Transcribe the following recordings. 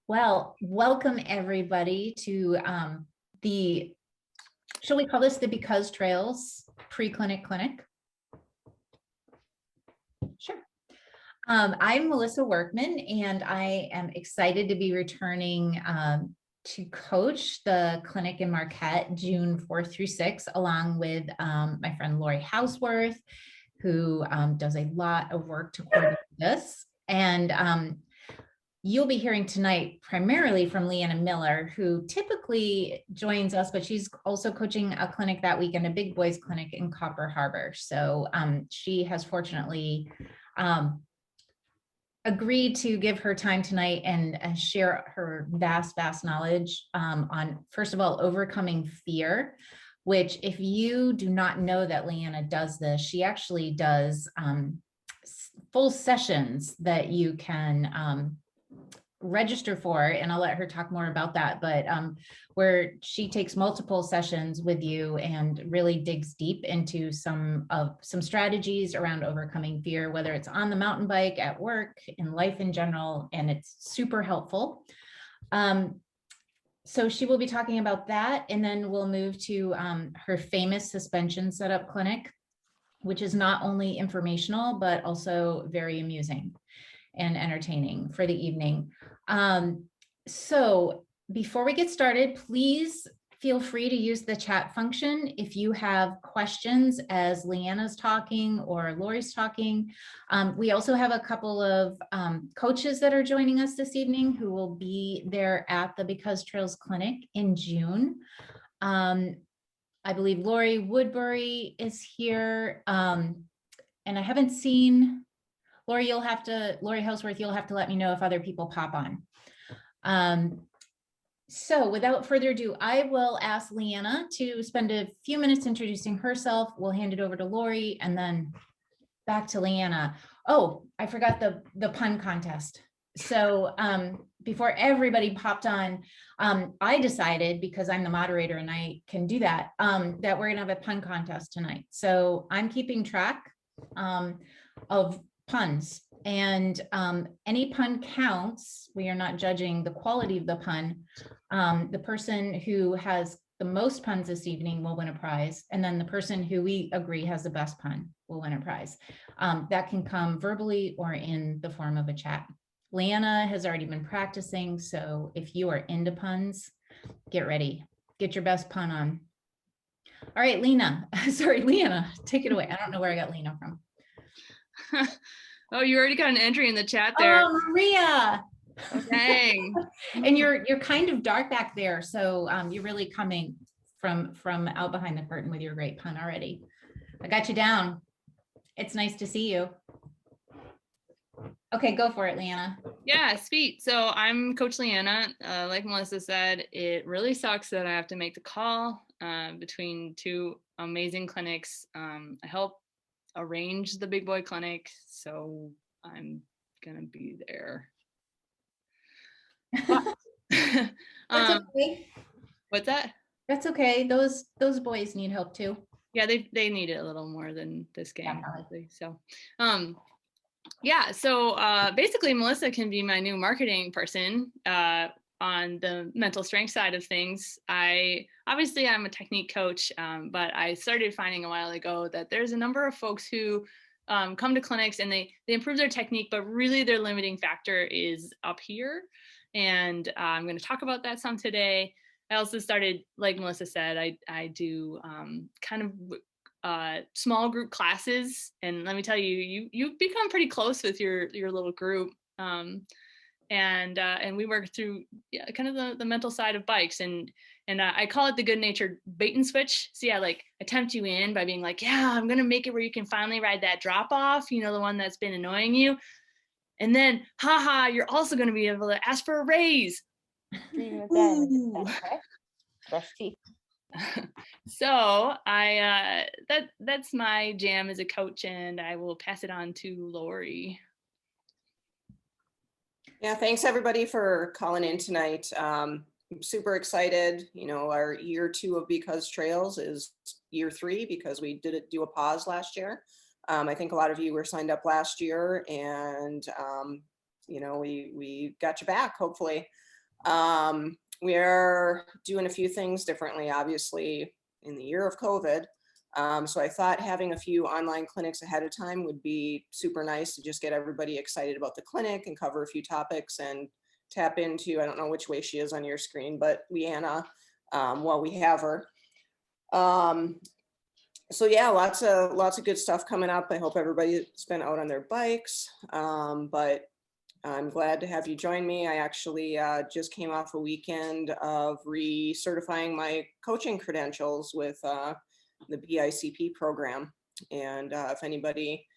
Well, welcome everybody to shall we call this the Because Trails Pre-Clinic Clinic? Sure. I'm Melissa Workman, and I am excited to be returning to coach the clinic in Marquette June 4th through 6th, along with my friend Lori Houseworth, who does a lot of work to coordinate this. And you'll be hearing tonight primarily from Lianna Miller, who typically joins us, but she's also coaching a clinic that weekend, a big boys clinic in Copper Harbor. So she has fortunately agreed to give her time tonight and share her vast knowledge on, first of all, overcoming fear, which if you do not know that Lianna does this, she actually does full sessions that you can register for, and I'll let her talk more about that, but where she takes multiple sessions with you and really digs deep into some strategies around overcoming fear, whether it's on the mountain bike, at work, in life in general, and it's super helpful. So she will be talking about that, and then we'll move to her famous suspension setup clinic, which is not only informational, but also very amusing and entertaining for the evening. So before we get started, please feel free to use the chat function if you have questions as Lianna's talking or Lori's talking. We also have a couple of coaches that are joining us this evening who will be there at the Because Trails Clinic in June. I believe Lori Woodbury is here, and I haven't seen Lori Houseworth, you'll have to let me know if other people pop on. So without further ado, I will ask Lianna to spend a few minutes introducing herself. We'll hand it over to Lori and then back to Lianna. Oh, I forgot the pun contest. So before everybody popped on, I decided, because I'm the moderator and I can do that, that we're gonna have a pun contest tonight. So I'm keeping track of puns, and any pun counts. We are not judging the quality of the pun. The person who has the most puns this evening will win a prize, and then the person who we agree has the best pun will win a prize. That can come verbally or in the form of a chat. Lianna has already been practicing, so if you are into puns, get ready, get your best pun on. All right, Lianna, take it away. I don't know where I got Lena from. Oh, you already got an entry in the chat there. Oh, Maria. Okay. And you're kind of dark back there, so you're really coming from out behind the curtain with your great pun already. I got you down. It's nice to see you. Okay, go for it, Lianna. Yeah, sweet. So I'm Coach Lianna. Like Melissa said, it really sucks that I have to make the call between two amazing clinics. I help arrange the big boy clinic, so I'm gonna be there. That's okay. What's that? That's okay. Those boys need help too. Yeah, they need it a little more than this game. Definitely. So yeah, so basically Melissa can be my new marketing person on the mental strength side of things. I'm a technique coach, but I started finding a while ago that there's a number of folks who come to clinics and they improve their technique, but really their limiting factor is up here. And I'm going to talk about that some today. I also started, like Melissa said, I do kind of small group classes, and let me tell you, you've become pretty close with your little group, and we work through kind of the mental side of bikes, and I call it the good-natured bait and switch. So yeah, like I tempt you in by being like, yeah, I'm gonna make it where you can finally ride that drop off, the one that's been annoying you, and then haha, you're also going to be able to ask for a raise. Brush teeth. So that's my jam as a coach, and I will pass it on to Lori. Yeah, thanks everybody for calling in tonight. I'm super excited. Our year 2 of Because Trails is year 3 because we did do a pause last year. I think a lot of you were signed up last year, and we got you back, hopefully. We are doing a few things differently, obviously, in the year of COVID. So I thought having a few online clinics ahead of time would be super nice to just get everybody excited about the clinic and cover a few topics and tap into, I don't know which way she is on your screen, but Lianna, while we have her. So yeah, lots of good stuff coming up. I hope everybody's been out on their bikes, but I'm glad to have you join me. I actually just came off a weekend of recertifying my coaching credentials with the BICP program. And if anybody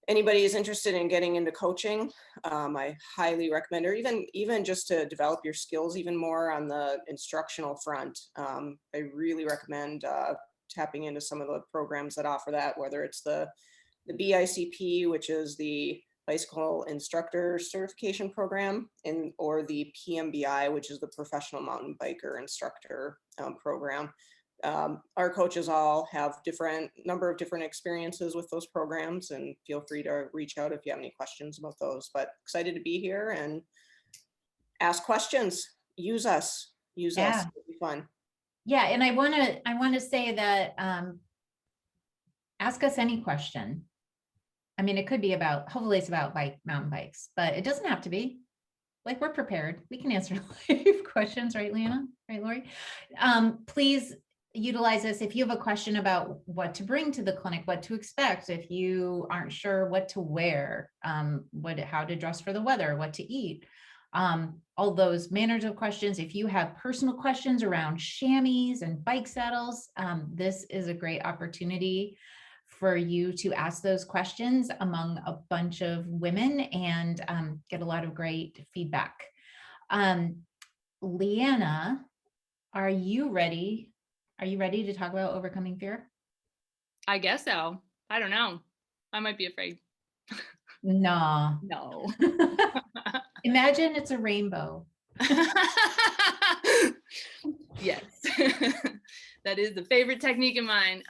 is interested in getting into coaching, I highly recommend, or even just to develop your skills even more on the instructional front, I really recommend tapping into some of the programs that offer that, whether it's the BICP, which is the Bicycle Instructor Certification Program, or the PMBI, which is the Professional Mountain Biker Instructor program. Our coaches all have number of different experiences with those programs, and feel free to reach out if you have any questions about those. But excited to be here and ask questions. Use us. It'll be fun. Yeah, and I want to say that ask us any question. I mean, it could be about, hopefully it's about mountain bikes, but it doesn't have to be. Like, we're prepared. We can answer live questions, right, Lianna? Right, Lori? Please utilize this if you have a question about what to bring to the clinic, what to expect, if you aren't sure what to wear, how to dress for the weather, what to eat. All those manners of questions. If you have personal questions around chamois and bike saddles, this is a great opportunity for you to ask those questions among a bunch of women and get a lot of great feedback. Lianna, are you ready? Are you ready to talk about overcoming fear? I guess so. I don't know. I might be afraid. No. Imagine it's a rainbow. Yes. That is the favorite technique of mine.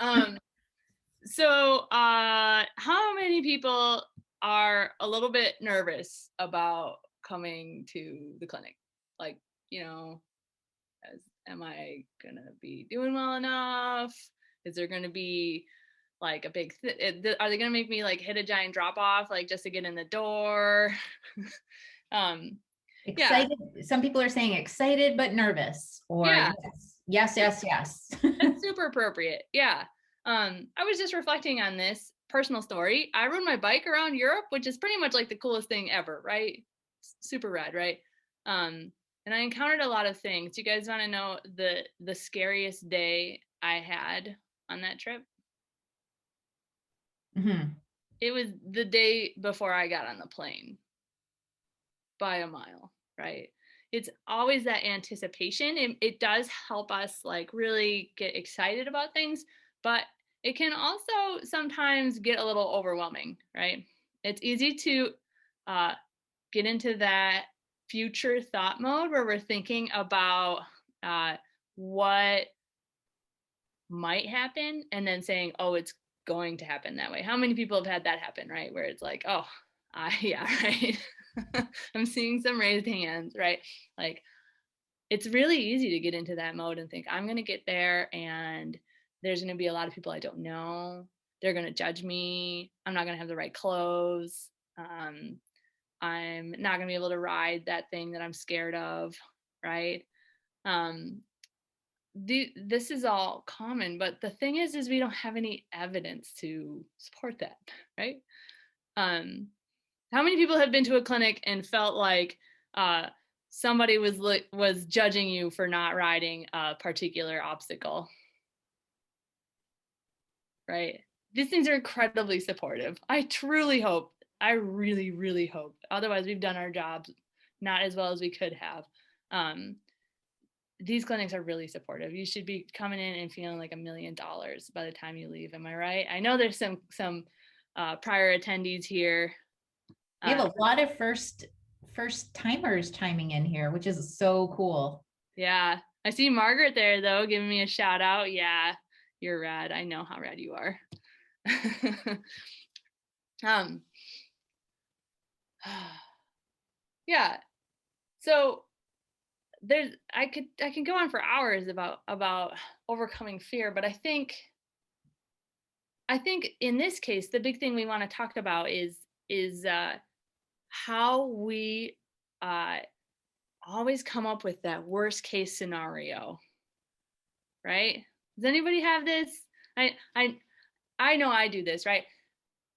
So how many people are a little bit nervous about coming to the clinic? Like, am I gonna be doing well enough? Is there gonna be like a big are they gonna make me like hit a giant drop off like just to get in the door? Excited. Yeah. Some people are saying excited but nervous, or yes. That's super appropriate. Yeah. I was just reflecting on this personal story. I rode my bike around Europe, which is pretty much like the coolest thing ever, right? Super rad, right? And I encountered a lot of things. You guys want to know the scariest day I had on that trip? Mm-hmm. It was the day before I got on the plane by a mile, right? It's always that anticipation. It does help us like really get excited about things, but it can also sometimes get a little overwhelming, right? It's easy to get into that future thought mode where we're thinking about what might happen and then saying, oh, it's going to happen that way. How many people have had that happen, right? Where it's like, oh, yeah, right. I'm seeing some raised hands, right? Like, it's really easy to get into that mode and think, I'm going to get there and there's going to be a lot of people I don't know. They're going to judge me. I'm not going to have the right clothes. I'm not going to be able to ride that thing that I'm scared of, right? This is all common, but the thing is we don't have any evidence to support that, right? How many people have been to a clinic and felt like somebody was judging you for not riding a particular obstacle, right? These things are incredibly supportive. I truly hope, I really, really hope, otherwise we've done our jobs not as well as we could have. These clinics are really supportive. You should be coming in and feeling like $1 million by the time you leave. Am I right? I know there's some prior attendees here. We have a lot of first timers chiming in here, which is so cool. Yeah. I see Margaret there though, giving me a shout out. Yeah, you're rad. I know how rad you are. Yeah. So I can go on for hours about overcoming fear, but I think in this case, the big thing we want to talk about is how we always come up with that worst case scenario, right? Does anybody have this? I know I do this, right?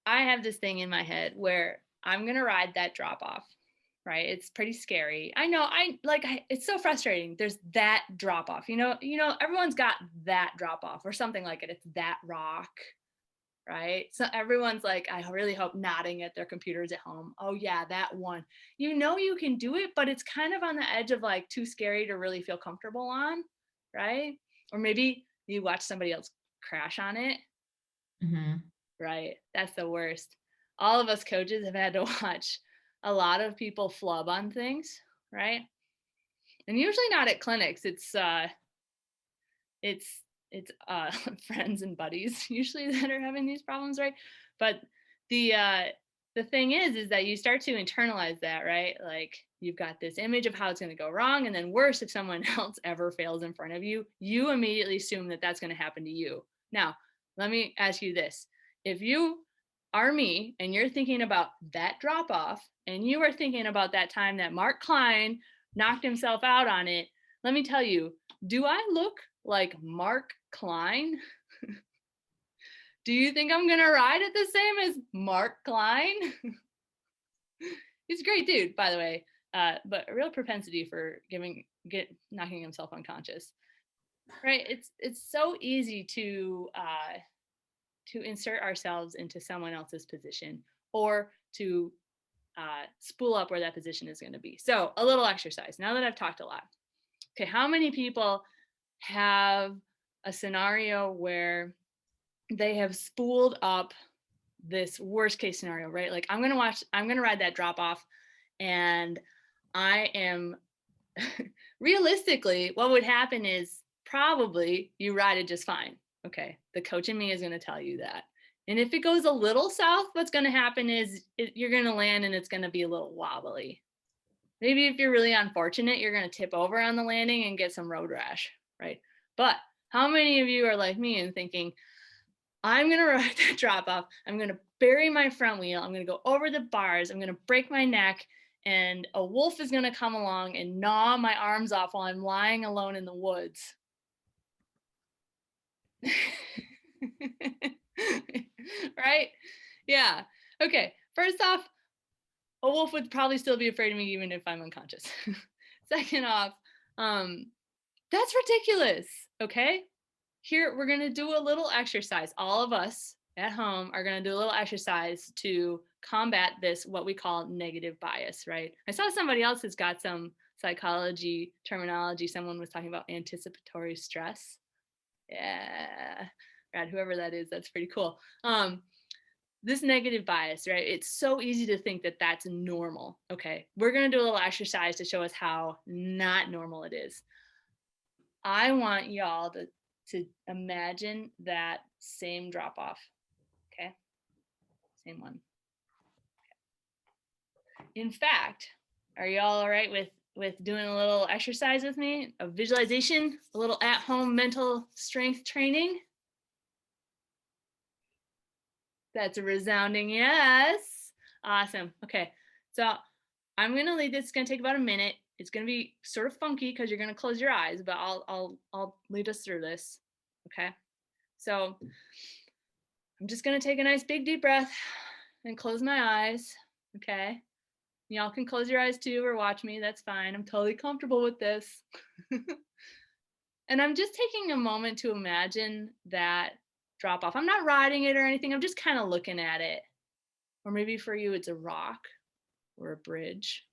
I have this thing in my head where I'm gonna ride that drop off, right? It's pretty scary. I know. It's so frustrating. There's that drop off. Everyone's got that drop off or something like it. It's that rock, right? So everyone's like, I really hope, nodding at their computers at home. Oh yeah, that one. You can do it, but it's kind of on the edge of like too scary to really feel comfortable on, right? Or maybe you watch somebody else crash on it. Mm-hmm. Right. That's the worst. All of us coaches have had to watch a lot of people flub on things, right? And usually not at clinics. It's friends and buddies usually that are having these problems, right? But the thing is that you start to internalize that, right? Like you've got this image of how it's going to go wrong, and then worse, if someone else ever fails in front of you, you immediately assume that that's going to happen to you. Now, let me ask you this. If you are me and you're thinking about that drop off and you are thinking about that time that Mark Klein knocked himself out on it, let me tell you, do I look like Mark Klein? Do you think I'm going to ride it the same as Mark Klein? He's a great dude, by the way, but a real propensity for knocking himself unconscious. Right? It's so easy to insert ourselves into someone else's position or to spool up where that position is going to be. So a little exercise. Now that I've talked a lot, okay, how many people have a scenario where they have spooled up this worst case scenario, right? Like I'm going to ride that drop off, and I am realistically, what would happen is probably you ride it just fine. Okay. The coach in me is going to tell you that. And if it goes a little south, what's going to happen is you're going to land and it's going to be a little wobbly. Maybe if you're really unfortunate, you're going to tip over on the landing and get some road rash, right? But how many of you are like me and thinking, I'm going to ride that drop off. I'm going to bury my front wheel. I'm going to go over the bars. I'm going to break my neck. And a wolf is going to come along and gnaw my arms off while I'm lying alone in the woods. Right? Yeah. Okay. First off, a wolf would probably still be afraid of me even if I'm unconscious. Second off, that's ridiculous. Okay. Here, we're going to do a little exercise. All of us at home are going to do a little exercise to combat this, what we call negative bias, right? I saw somebody else has got some psychology terminology. Someone was talking about anticipatory stress. Yeah, right. Whoever that is, that's pretty cool. This negative bias, right? It's so easy to think that that's normal. Okay, we're going to do a little exercise to show us how not normal it is. I want y'all to imagine that same drop off. Okay, same one. Okay. In fact, are y'all all right with doing a little exercise with me, a visualization, a little at-home mental strength training? That's a resounding yes. Awesome. Okay, so I'm gonna lead this. It's gonna take about a minute. It's gonna be sort of funky because you're gonna close your eyes, but I'll lead us through this. Okay, so I'm just gonna take a nice big deep breath and close my eyes. Okay, y'all can close your eyes too or watch me. That's fine. I'm totally comfortable with this. And I'm just taking a moment to imagine that drop off. I'm not riding it or anything. I'm just kind of looking at it. Or maybe for you, it's a rock or a bridge.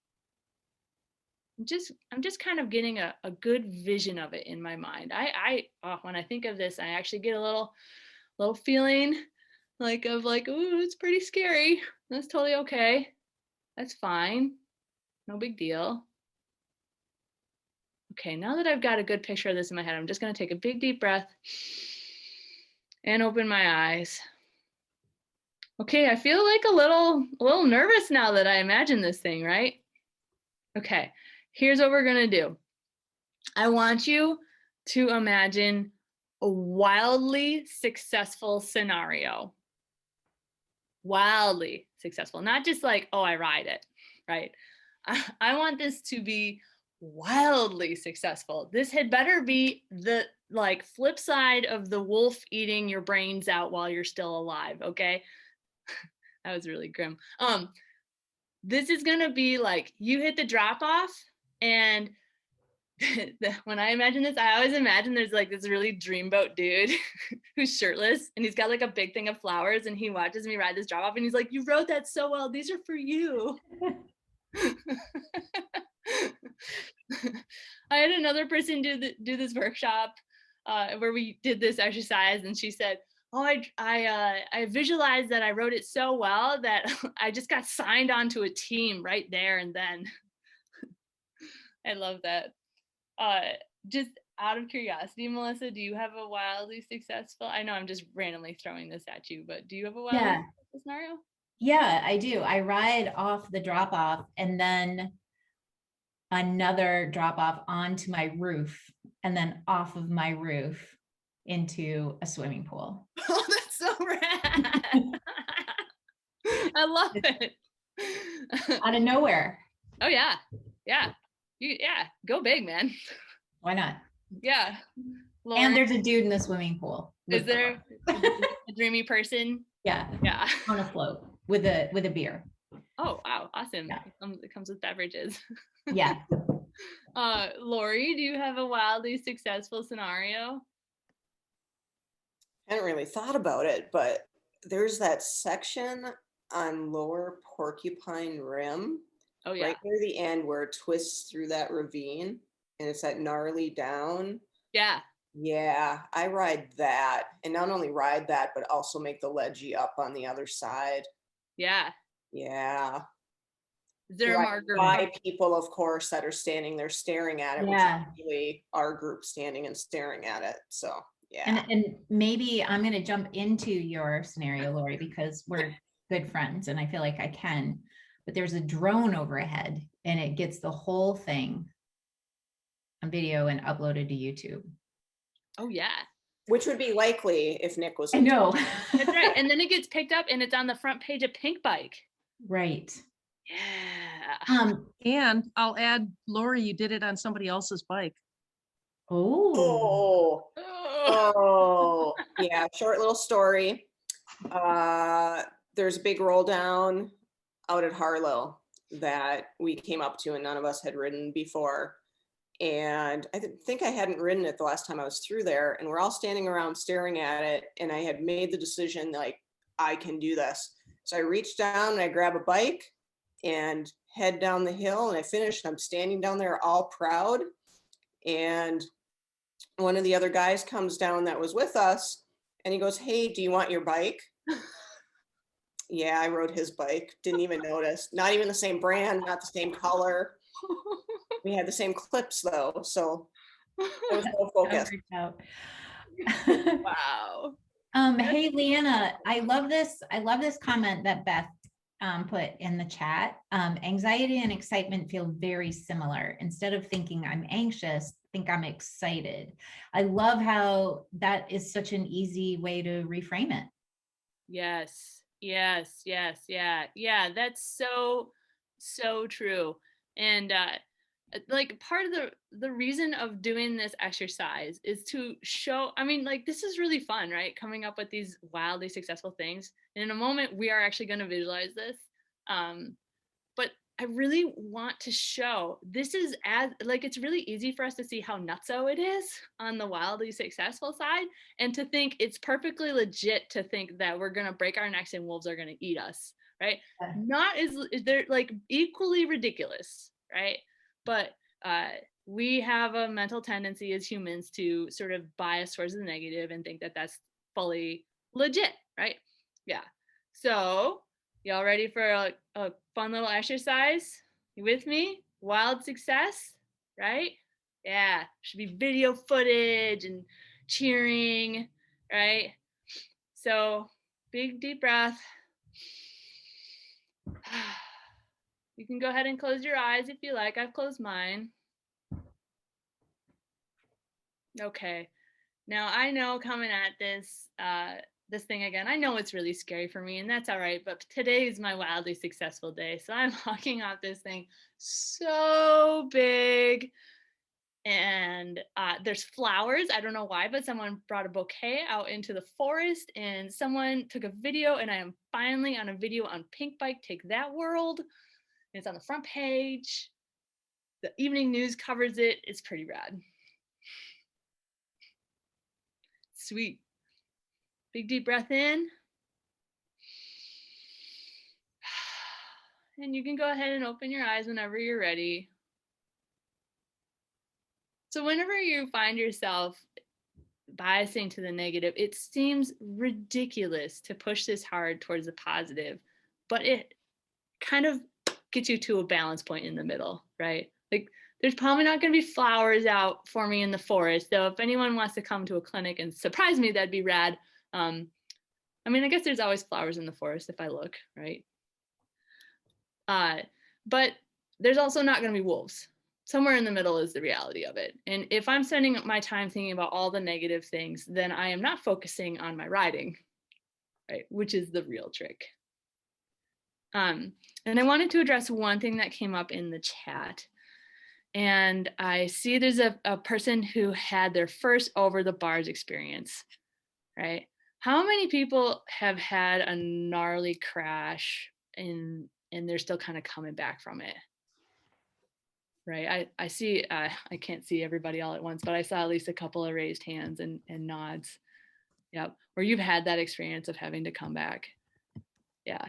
I'm just kind of getting a good vision of it in my mind. When I think of this, I actually get a little feeling ooh, it's pretty scary. That's totally okay. That's fine. No big deal. Okay, now that I've got a good picture of this in my head, I'm just going to take a big deep breath and open my eyes. Okay, I feel like a little nervous now that I imagine this thing, right? Okay, here's what we're going to do. I want you to imagine a wildly successful scenario. Wildly successful, not just like, oh, I ride it, right? I want this to be wildly successful. This had better be the like flip side of the wolf eating your brains out while you're still alive, okay? That was really grim. This is gonna be like you hit the drop off, and when I imagine this, I always imagine there's like this really dreamboat dude who's shirtless and he's got like a big thing of flowers and he watches me ride this drop off and he's like, you wrote that so well. These are for you. I had another person do this workshop where we did this exercise and she said, oh, I visualized that I wrote it so well that I just got signed onto a team right there and then. I love that. Just out of curiosity, Melissa, do you have a wildly successful? I know I'm just randomly throwing this at you, but do you have a wildly successful scenario? Yeah, I do. I ride off the drop off and then another drop off onto my roof and then off of my roof into a swimming pool. Oh, that's so rad. I love it. Out of nowhere. Oh yeah. Yeah. Go big, man. Why not? Yeah. Lauren, and there's a dude in the swimming pool. Is there a dreamy person? Yeah. Yeah. On a float with a beer. Oh, wow. Awesome. Yeah. It comes with beverages. Yeah. Lori, do you have a wildly successful scenario? I hadn't really thought about it, but there's that section on Lower Porcupine Rim. Oh yeah. Right near the end where it twists through that ravine and it's that gnarly down. Yeah. Yeah, I ride that. And not only ride that, but also make the ledgy up on the other side. Yeah. Yeah. Is there a marker? By people, of course, that are standing there staring at it, Yeah. which is really our group standing and staring at it. So yeah. And maybe I'm going to jump into your scenario, Lori, because we're good friends and I feel like I can. But there's a drone overhead and it gets the whole thing on video and uploaded to YouTube. Oh yeah. Which would be likely if Nick was. I know. That's right. And then it gets picked up and it's on the front page of Pink Bike. Right. Yeah. And I'll add, Lori, you did it on somebody else's bike. Oh. Yeah, short little story. There's a big roll down out at Harlow that we came up to and none of us had ridden before. And I think I hadn't ridden it the last time I was through there, and we're all standing around staring at it. And I had made the decision, like, I can do this. So I reached down and I grab a bike and head down the hill, and I finished. I'm standing down there all proud. And one of the other guys comes down that was with us and he goes, hey, do you want your bike? Yeah, I rode his bike. Didn't even notice. Not even the same brand, not the same color. We had the same clips though, so it was no focus. Wow. Hey, Lianna, I love this comment that Beth put in the chat. Anxiety and excitement feel very similar. Instead of thinking I'm anxious, think I'm excited. I love how that is such an easy way to reframe it. Yes. Yeah. That's so true. And like part of the reason of doing this exercise is to show, I mean, like, this is really fun, right? Coming up with these wildly successful things. And in a moment, we are actually going to visualize this. But I really want to show this is as like, it's really easy for us to see how nutso it is on the wildly successful side and to think it's perfectly legit to think that we're going to break our necks and wolves are going to eat us, right? Not as they're like equally ridiculous, right? But we have a mental tendency as humans to sort of bias towards the negative and think that that's fully legit, right? Yeah. So y'all ready for a fun little exercise? You with me? Wild success, right? Yeah, should be video footage and cheering, right? So big deep breath. You can go ahead and close your eyes if you like. I've closed mine. Okay. Now I know coming at this this thing again, I know it's really scary for me, and that's all right, but today is my wildly successful day. So I'm walking off this thing so big, and there's flowers. I don't know why, but someone brought a bouquet out into the forest, and someone took a video, and I am finally on a video on Pink Bike Take That World. It's on the front page. The evening news covers it. It's pretty rad. Sweet. Big deep breath in. And you can go ahead and open your eyes whenever you're ready. So whenever you find yourself biasing to the negative, it seems ridiculous to push this hard towards the positive, but it kind of gets you to a balance point in the middle, right? Like there's probably not going to be flowers out for me in the forest. So if anyone wants to come to a clinic and surprise me, that'd be rad. I mean, I guess there's always flowers in the forest if I look, right? But there's also not going to be wolves. Somewhere in the middle is the reality of it. And if I'm spending my time thinking about all the negative things, then I am not focusing on my riding, right? Which is the real trick. And I wanted to address one thing that came up in the chat. And I see there's a person who had their first over the bars experience, right? How many people have had a gnarly crash and they're still kind of coming back from it? Right. I see, I can't see everybody all at once, but I saw at least a couple of raised hands and nods. Yep. Where you've had that experience of having to come back. Yeah.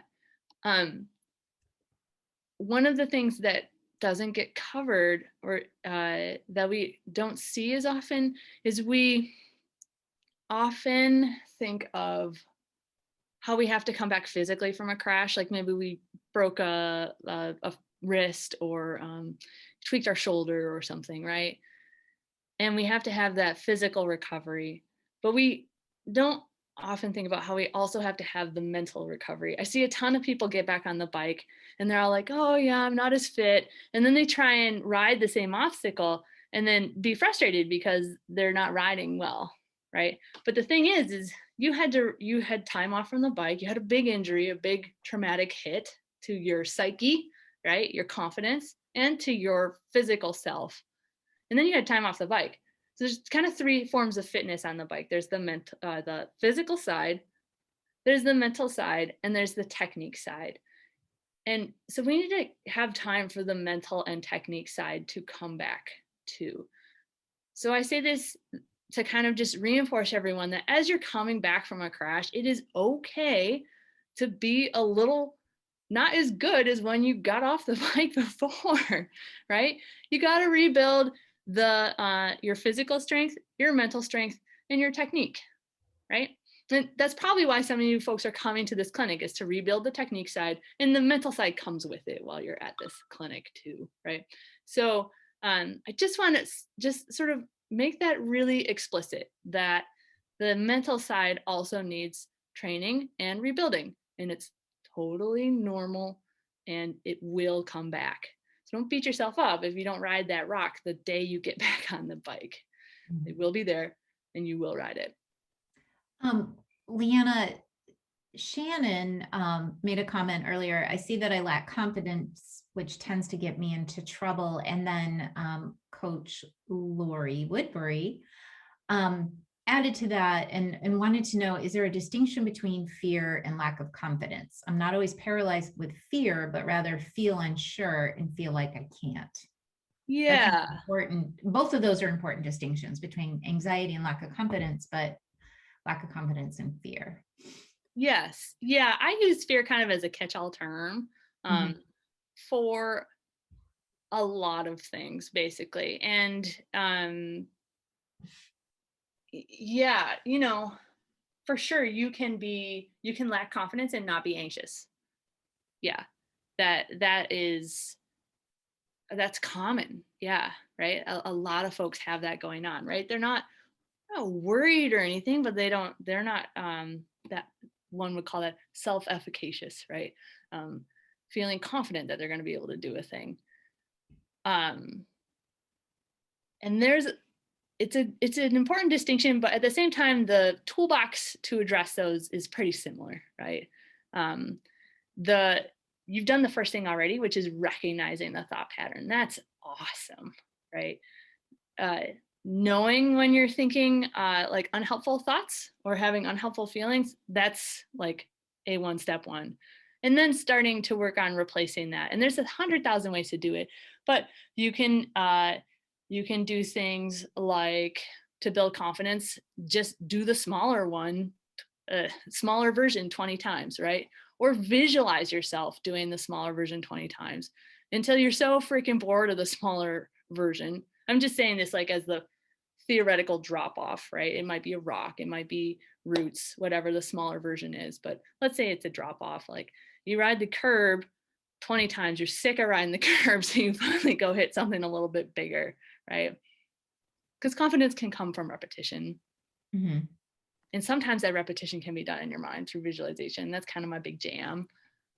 One of the things that doesn't get covered or that we don't see as often is we often think of how we have to come back physically from a crash. Like maybe we broke a wrist or tweaked our shoulder or something, right? And we have to have that physical recovery, but we don't often think about how we also have to have the mental recovery. I see a ton of people get back on the bike and they're all like, oh yeah, I'm not as fit. And then they try and ride the same obstacle and then be frustrated because they're not riding well, right? But the thing is you had time off from the bike, you had a big injury, a big traumatic hit to your psyche, right? Your confidence and to your physical self. And then you had time off the bike. So there's kind of three forms of fitness on the bike. There's the physical side, there's the mental side, and there's the technique side. And so we need to have time for the mental and technique side to come back to. So I say this to kind of just reinforce everyone that as you're coming back from a crash, it is okay to be a little not as good as when you got off the bike before, right? You got to rebuild your physical strength, your mental strength, and your technique, right? And that's probably why some of you folks are coming to this clinic, is to rebuild the technique side, and the mental side comes with it while you're at this clinic too, right? So I just want to just sort of make that really explicit that the mental side also needs training and rebuilding, and it's totally normal and it will come back. So don't beat yourself up if you don't ride that rock the day you get back on the bike. It will be there and you will ride it. Lianna, Shannon made a comment earlier. I see that I lack confidence, which tends to get me into trouble. And then Coach Lori Woodbury added to that and wanted to know, is there a distinction between fear and lack of confidence? I'm not always paralyzed with fear, but rather feel unsure and feel like I can't. Yeah. Important. Both of those are important distinctions between anxiety and lack of confidence, but lack of confidence and fear. Yes. Yeah. I use fear kind of as a catch-all term for a lot of things, basically. And yeah, you know, for sure you can lack confidence and not be anxious. Yeah. That's common. Yeah. Right. A lot of folks have that going on, right? They're not worried or anything, but they're not that one would call that self-efficacious, right? Feeling confident that they're going to be able to do a thing. And there's it's an important distinction, but at the same time, the toolbox to address those is pretty similar, right? You've done the first thing already, which is recognizing the thought pattern. That's awesome, right? Knowing when you're thinking like unhelpful thoughts or having unhelpful feelings, that's like step one. And then starting to work on replacing that. And there's 100,000 ways to do it, but you can do things like, to build confidence, just do the smaller one, smaller version 20 times, right? Or visualize yourself doing the smaller version 20 times until you're so freaking bored of the smaller version. I'm just saying this like as the theoretical drop off, right? It might be a rock, it might be roots, whatever the smaller version is. But let's say it's a drop off. Like you ride the curb 20 times, you're sick of riding the curb, so you finally go hit something a little bit bigger, right? Because confidence can come from repetition. Mm-hmm. And sometimes that repetition can be done in your mind through visualization. That's kind of my big jam.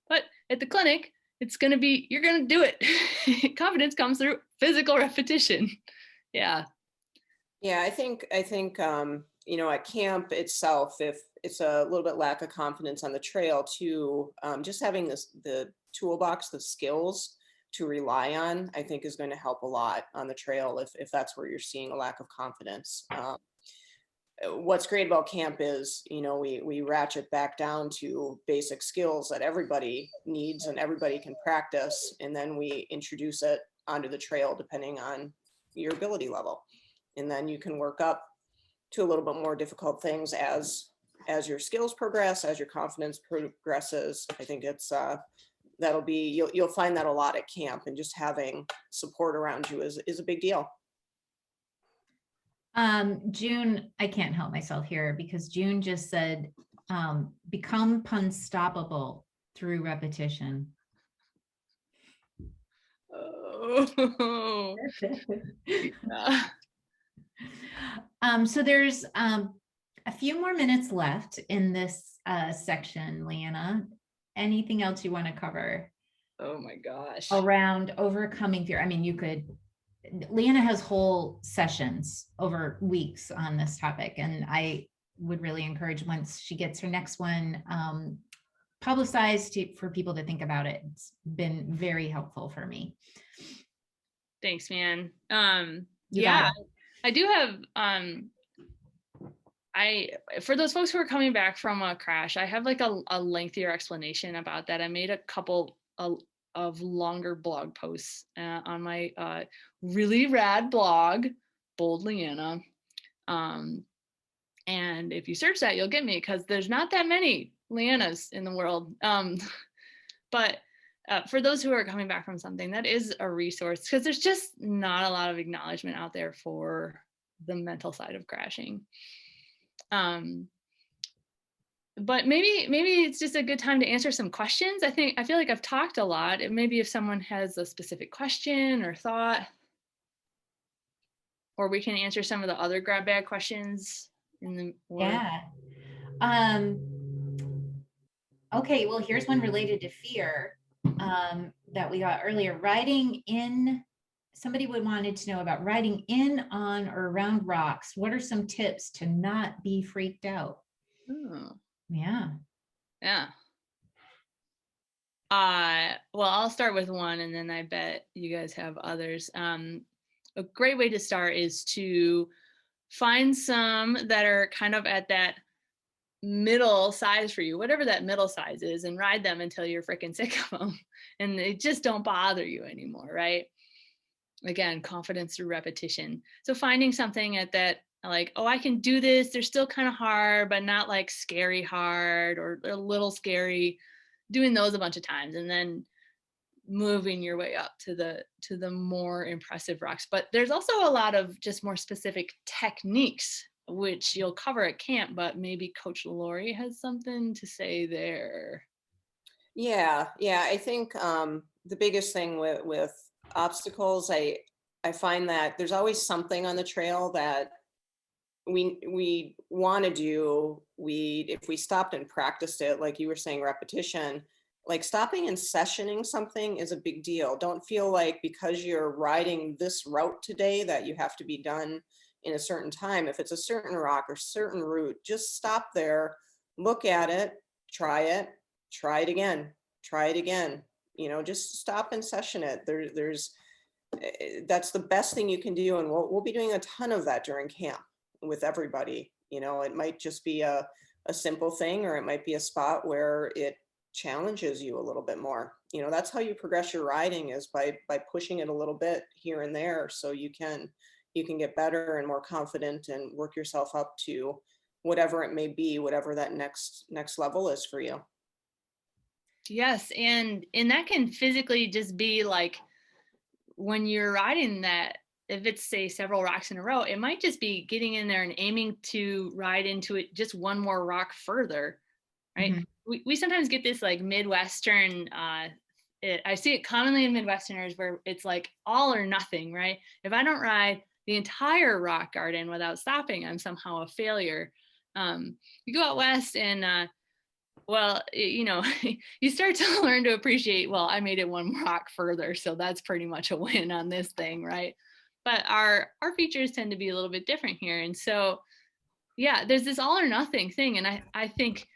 But at the clinic, you're going to do it. Confidence comes through physical repetition. Yeah. Yeah, I think, at camp itself, if it's a little bit lack of confidence on the trail too, just having the toolbox, the skills to rely on, I think is going to help a lot on the trail if that's where you're seeing a lack of confidence. What's great about camp is, we ratchet back down to basic skills that everybody needs and everybody can practice. And then we introduce it onto the trail depending on your ability level. And then you can work up to a little bit more difficult things as your skills progress, as your confidence progresses. I think it's you'll find that a lot at camp, and just having support around you is a big deal. June, I can't help myself here because June just said, become unstoppable through repetition. Oh. Yeah. So there's a few more minutes left in this section, Lianna. Anything else you want to cover? Oh my gosh. Around overcoming fear. I mean, Lianna has whole sessions over weeks on this topic, and I would really encourage, once she gets her next one publicized, for people to think about it. It's been very helpful for me. Thanks, man. Yeah, I do have, for those folks who are coming back from a crash, I have like a lengthier explanation about that. I made a couple of longer blog posts on my really rad blog, Bold Lianna. And if you search that, you'll get me, because there's not that many Liannas in the world. But for those who are coming back from something, that is a resource, because there's just not a lot of acknowledgement out there for the mental side of crashing. But maybe it's just a good time to answer some questions. I feel like I've talked a lot. Maybe if someone has a specific question or thought, or we can answer some of the other grab bag questions in the yeah. Okay, well, here's one related to fear that we got earlier. Somebody wanted to know about riding in, on, or around rocks. What are some tips to not be freaked out? Oh. Yeah. Well, I'll start with one, and then I bet you guys have others. A great way to start is to find some that are kind of at that middle size for you, whatever that middle size is, and ride them until you're freaking sick of them and they just don't bother you anymore, right? Again, confidence through repetition. So finding something at that, like, oh, I can do this. They're still kind of hard, but not like scary hard or a little scary. Doing those a bunch of times, and then moving your way up to the more impressive rocks. But there's also a lot of just more specific techniques, which you'll cover at camp, but maybe Coach Lori has something to say there. Yeah. I think the biggest thing with obstacles, I find that there's always something on the trail that we want to do. If we stopped and practiced it, like you were saying, repetition, like stopping and sessioning something is a big deal. Don't feel like because you're riding this route today that you have to be done in a certain time. If it's a certain rock or certain route, just stop there, look at it, try it again, try it again. You know, just stop and session it. That's the best thing you can do. And we'll be doing a ton of that during camp with everybody. You know, it might just be a simple thing, or it might be a spot where it challenges you a little bit more. You know, that's how you progress your riding, is by pushing it a little bit here and there, so you can get better and more confident and work yourself up to whatever it may be, whatever that next level is for you. Yes, and that can physically just be like when you're riding that, if it's say several rocks in a row, it might just be getting in there and aiming to ride into it just one more rock further, right? Mm-hmm. We sometimes get this like Midwestern, I see it commonly in Midwesterners where it's like all or nothing, right? If I don't ride the entire rock garden without stopping, I'm somehow a failure. You go out west and well, you know, you start to learn to appreciate, well, I made it one rock further, so that's pretty much a win on this thing, right? But our features tend to be a little bit different here. And so, yeah, there's this all or nothing thing. And I think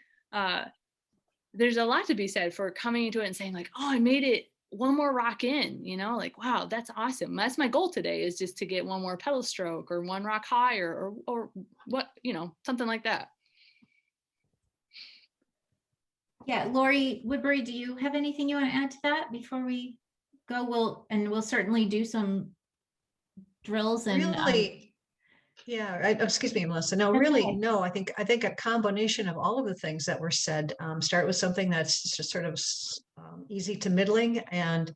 there's a lot to be said for coming into it and saying like, oh, I made it one more rock in, you know, like, wow, that's awesome. That's my goal today, is just to get one more pedal stroke or one rock higher or what, you know, something like that. Yeah, Lori Woodbury, do you have anything you want to add to that before we go? We'll certainly do some drills and really, excuse me, Melissa. No, really, no. I think a combination of all of the things that were said. Start with something that's just sort of easy to middling, and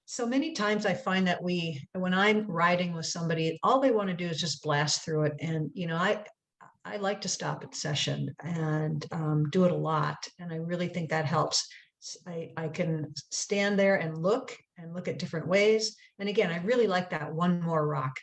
so many times I find that when I'm riding with somebody, all they want to do is just blast through it, and you know, I like to stop at session and do it a lot. And I really think that helps. I can stand there and look at different ways. And again, I really like that one more rock,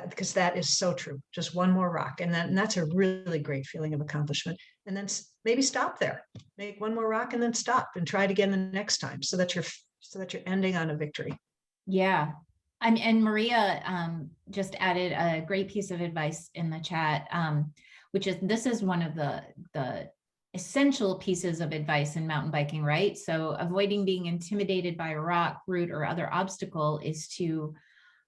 because that is so true. Just one more rock. And that's a really great feeling of accomplishment. And then maybe stop there, make one more rock and then stop and try it again the next time, so that you're ending on a victory. Yeah. And Maria just added a great piece of advice in the chat, which is, this is one of the essential pieces of advice in mountain biking, right? So avoiding being intimidated by a rock, root, or other obstacle is to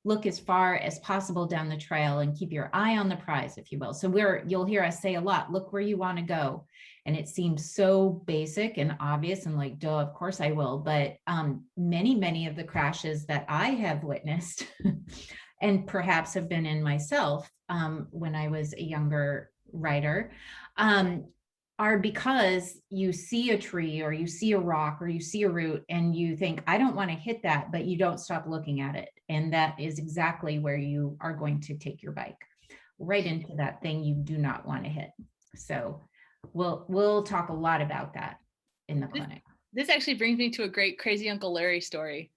look as far as possible down the trail and keep your eye on the prize, if you will. So you'll hear us say a lot, look where you want to go. And it seems so basic and obvious and like, duh, of course I will. But many of the crashes that I have witnessed and perhaps have been in myself when I was a younger rider, are because you see a tree or you see a rock or you see a root and you think, I don't want to hit that, but you don't stop looking at it. And that is exactly where you are going to take your bike, right into that thing you do not want to hit. So we'll talk a lot about that in the clinic. This actually brings me to a great Crazy Uncle Larry story.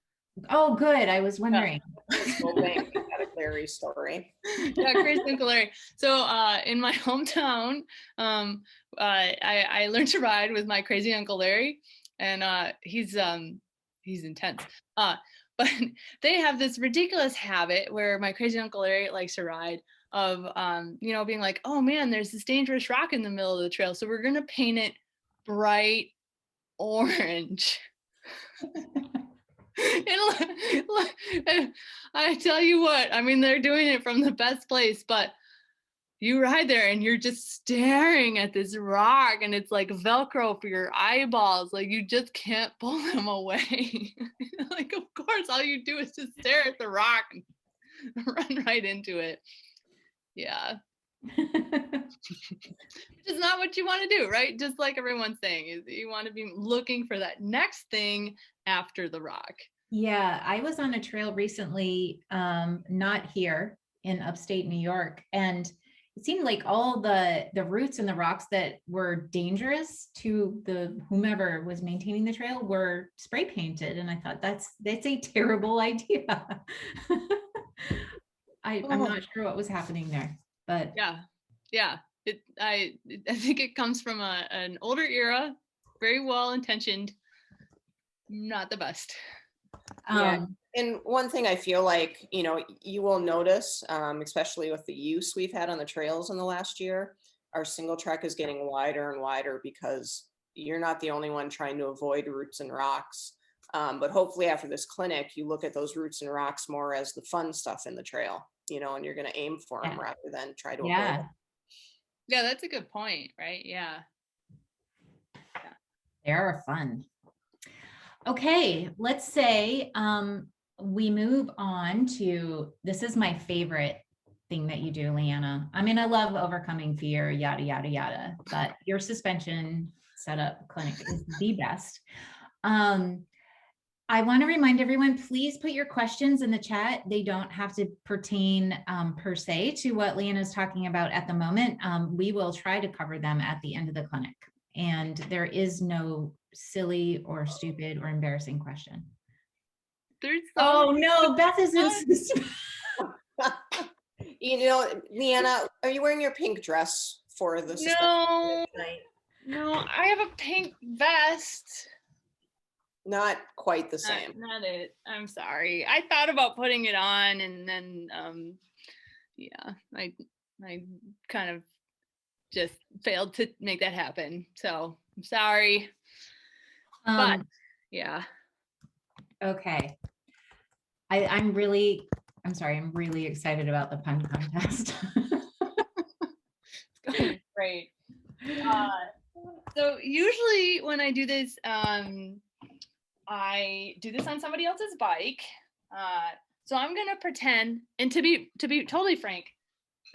Oh, good. I was wondering. Larry story. Yeah, Crazy Uncle Larry. So in my hometown, I learned to ride with my Crazy Uncle Larry, and he's intense. But they have this ridiculous habit where my Crazy Uncle Larry likes to ride of you know, being like, oh man, there's this dangerous rock in the middle of the trail, so we're gonna paint it bright orange. And I tell you what, I mean, they're doing it from the best place, but you ride there and you're just staring at this rock and it's like Velcro for your eyeballs. Like you just can't pull them away. Like, of course, all you do is just stare at the rock and run right into it. Yeah. Which is not what you want to do, right? Just like everyone's saying, is you want to be looking for that next thing after the rock. Yeah, I was on a trail recently, not here in upstate New York, and it seemed like all the roots and the rocks that were dangerous to the whomever was maintaining the trail were spray painted, and I thought that's a terrible idea. I'm not sure what was happening there, but yeah. I think it comes from an older era very well intentioned, not the best. Yeah. And one thing I feel like, you will notice, especially with the use we've had on the trails in the last year, our single track is getting wider and wider because you're not the only one trying to avoid roots and rocks. But hopefully after this clinic, you look at those roots and rocks more as the fun stuff in the trail, and you're going to aim for them rather than try to avoid them. Yeah, that's a good point, right? Yeah. They are fun. Okay, let's say we move on to, this is my favorite thing that you do, Lianna. I mean, I love overcoming fear, yada, yada, yada, but your suspension setup clinic is the best. I want to remind everyone, please put your questions in the chat. They don't have to pertain per se to what Lianna is talking about at the moment. We will try to cover them at the end of the clinic. And there is no silly or stupid or embarrassing question. Oh no, Beth is in. Lianna, are you wearing your pink dress for the No, I have a pink vest. Not quite the same. Not it. I'm sorry. I thought about putting it on, and then I kind of just failed to make that happen. So I'm sorry. But yeah. Okay. I'm really excited about the pun contest. It's going great. So usually when I do this, I do this on somebody else's bike. So I'm gonna pretend, and to be totally frank,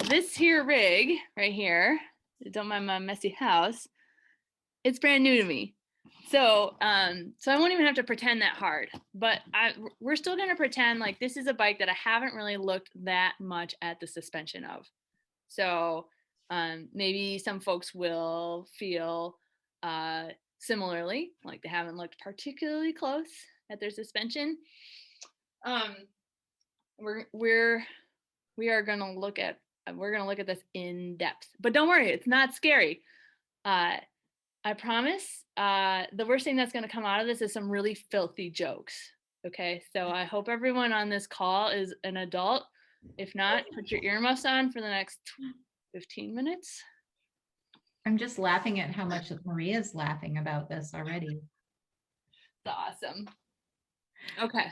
this here rig right here, don't mind my messy house, it's brand new to me. So so I won't even have to pretend that hard, but we're still gonna pretend like this is a bike that I haven't really looked that much at the suspension of. So maybe some folks will feel similarly, like they haven't looked particularly close at their suspension. We are gonna look at this in depth, but don't worry, it's not scary. I promise. The worst thing that's gonna come out of this is some really filthy jokes. Okay, so I hope everyone on this call is an adult. If not, put your earmuffs on for the next 15 minutes. I'm just laughing at how much Maria's laughing about this already. That's awesome. Okay.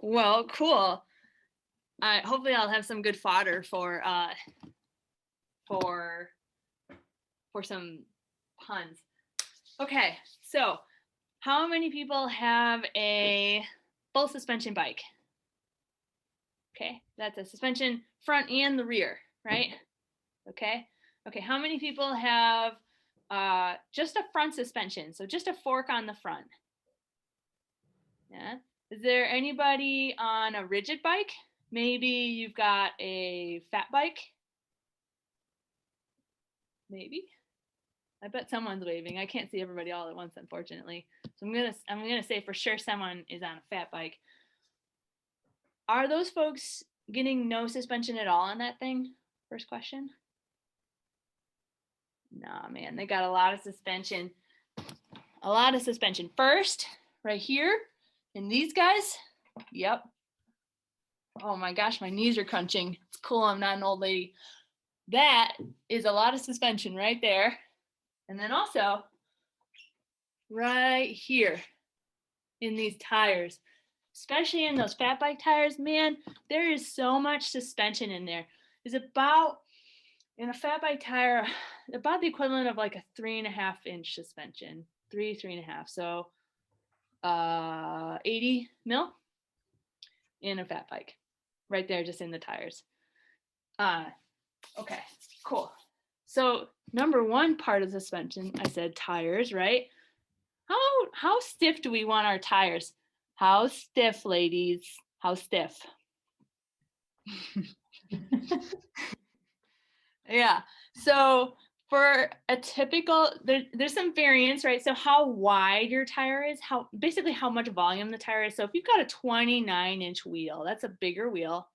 Well, cool. Hopefully I'll have some good fodder for some puns. Okay, so how many people have a full suspension bike? Okay, that's a suspension front and the rear, right? Okay, how many people have just a front suspension, so just a fork on the front? Yeah. Is there anybody on a rigid bike? Maybe you've got a fat bike? Maybe. I bet someone's waving. I can't see everybody all at once, unfortunately. So I'm gonna say for sure someone is on a fat bike. Are those folks getting no suspension at all on that thing? First question. Nah, man, they got a lot of suspension. A lot of suspension. First, right here, and these guys, yep. Oh my gosh, my knees are crunching. It's cool, I'm not an old lady. That is a lot of suspension right there. And then also, right here in these tires, especially in those fat bike tires, man, there is so much suspension in there. It's about, in a fat bike tire, about the equivalent of like a 3.5 inch suspension, 3.5. So 80 mil in a fat bike, right there, just in the tires. Okay, cool. So number one part of suspension, I said tires, right? How stiff do we want our tires? How stiff, ladies? How stiff? Yeah. So for a typical, there's some variance, right? So how wide your tire is, basically how much volume the tire is. So if you've got a 29-inch wheel, that's a bigger wheel.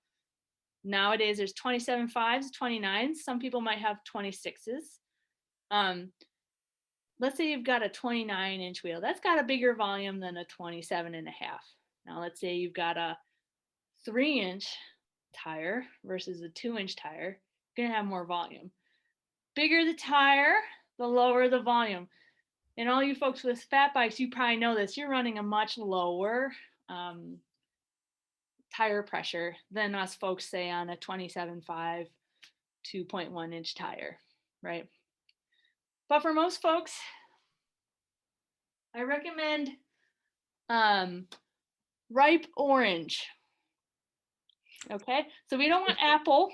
Nowadays, there's 27.5s, 29s. Some people might have 26s. let's say you've got a 29-inch wheel. That's got a bigger volume than a 27.5. Now let's say you've got a 3-inch tire versus a 2-inch tire. You're gonna have more volume. Bigger the tire, the lower the volume. And all you folks with fat bikes, you probably know this. You're running a much lower tire pressure than us folks say on a 27.5 2.1-inch tire, right? But for most folks, I recommend ripe orange. Okay, so we don't want apple.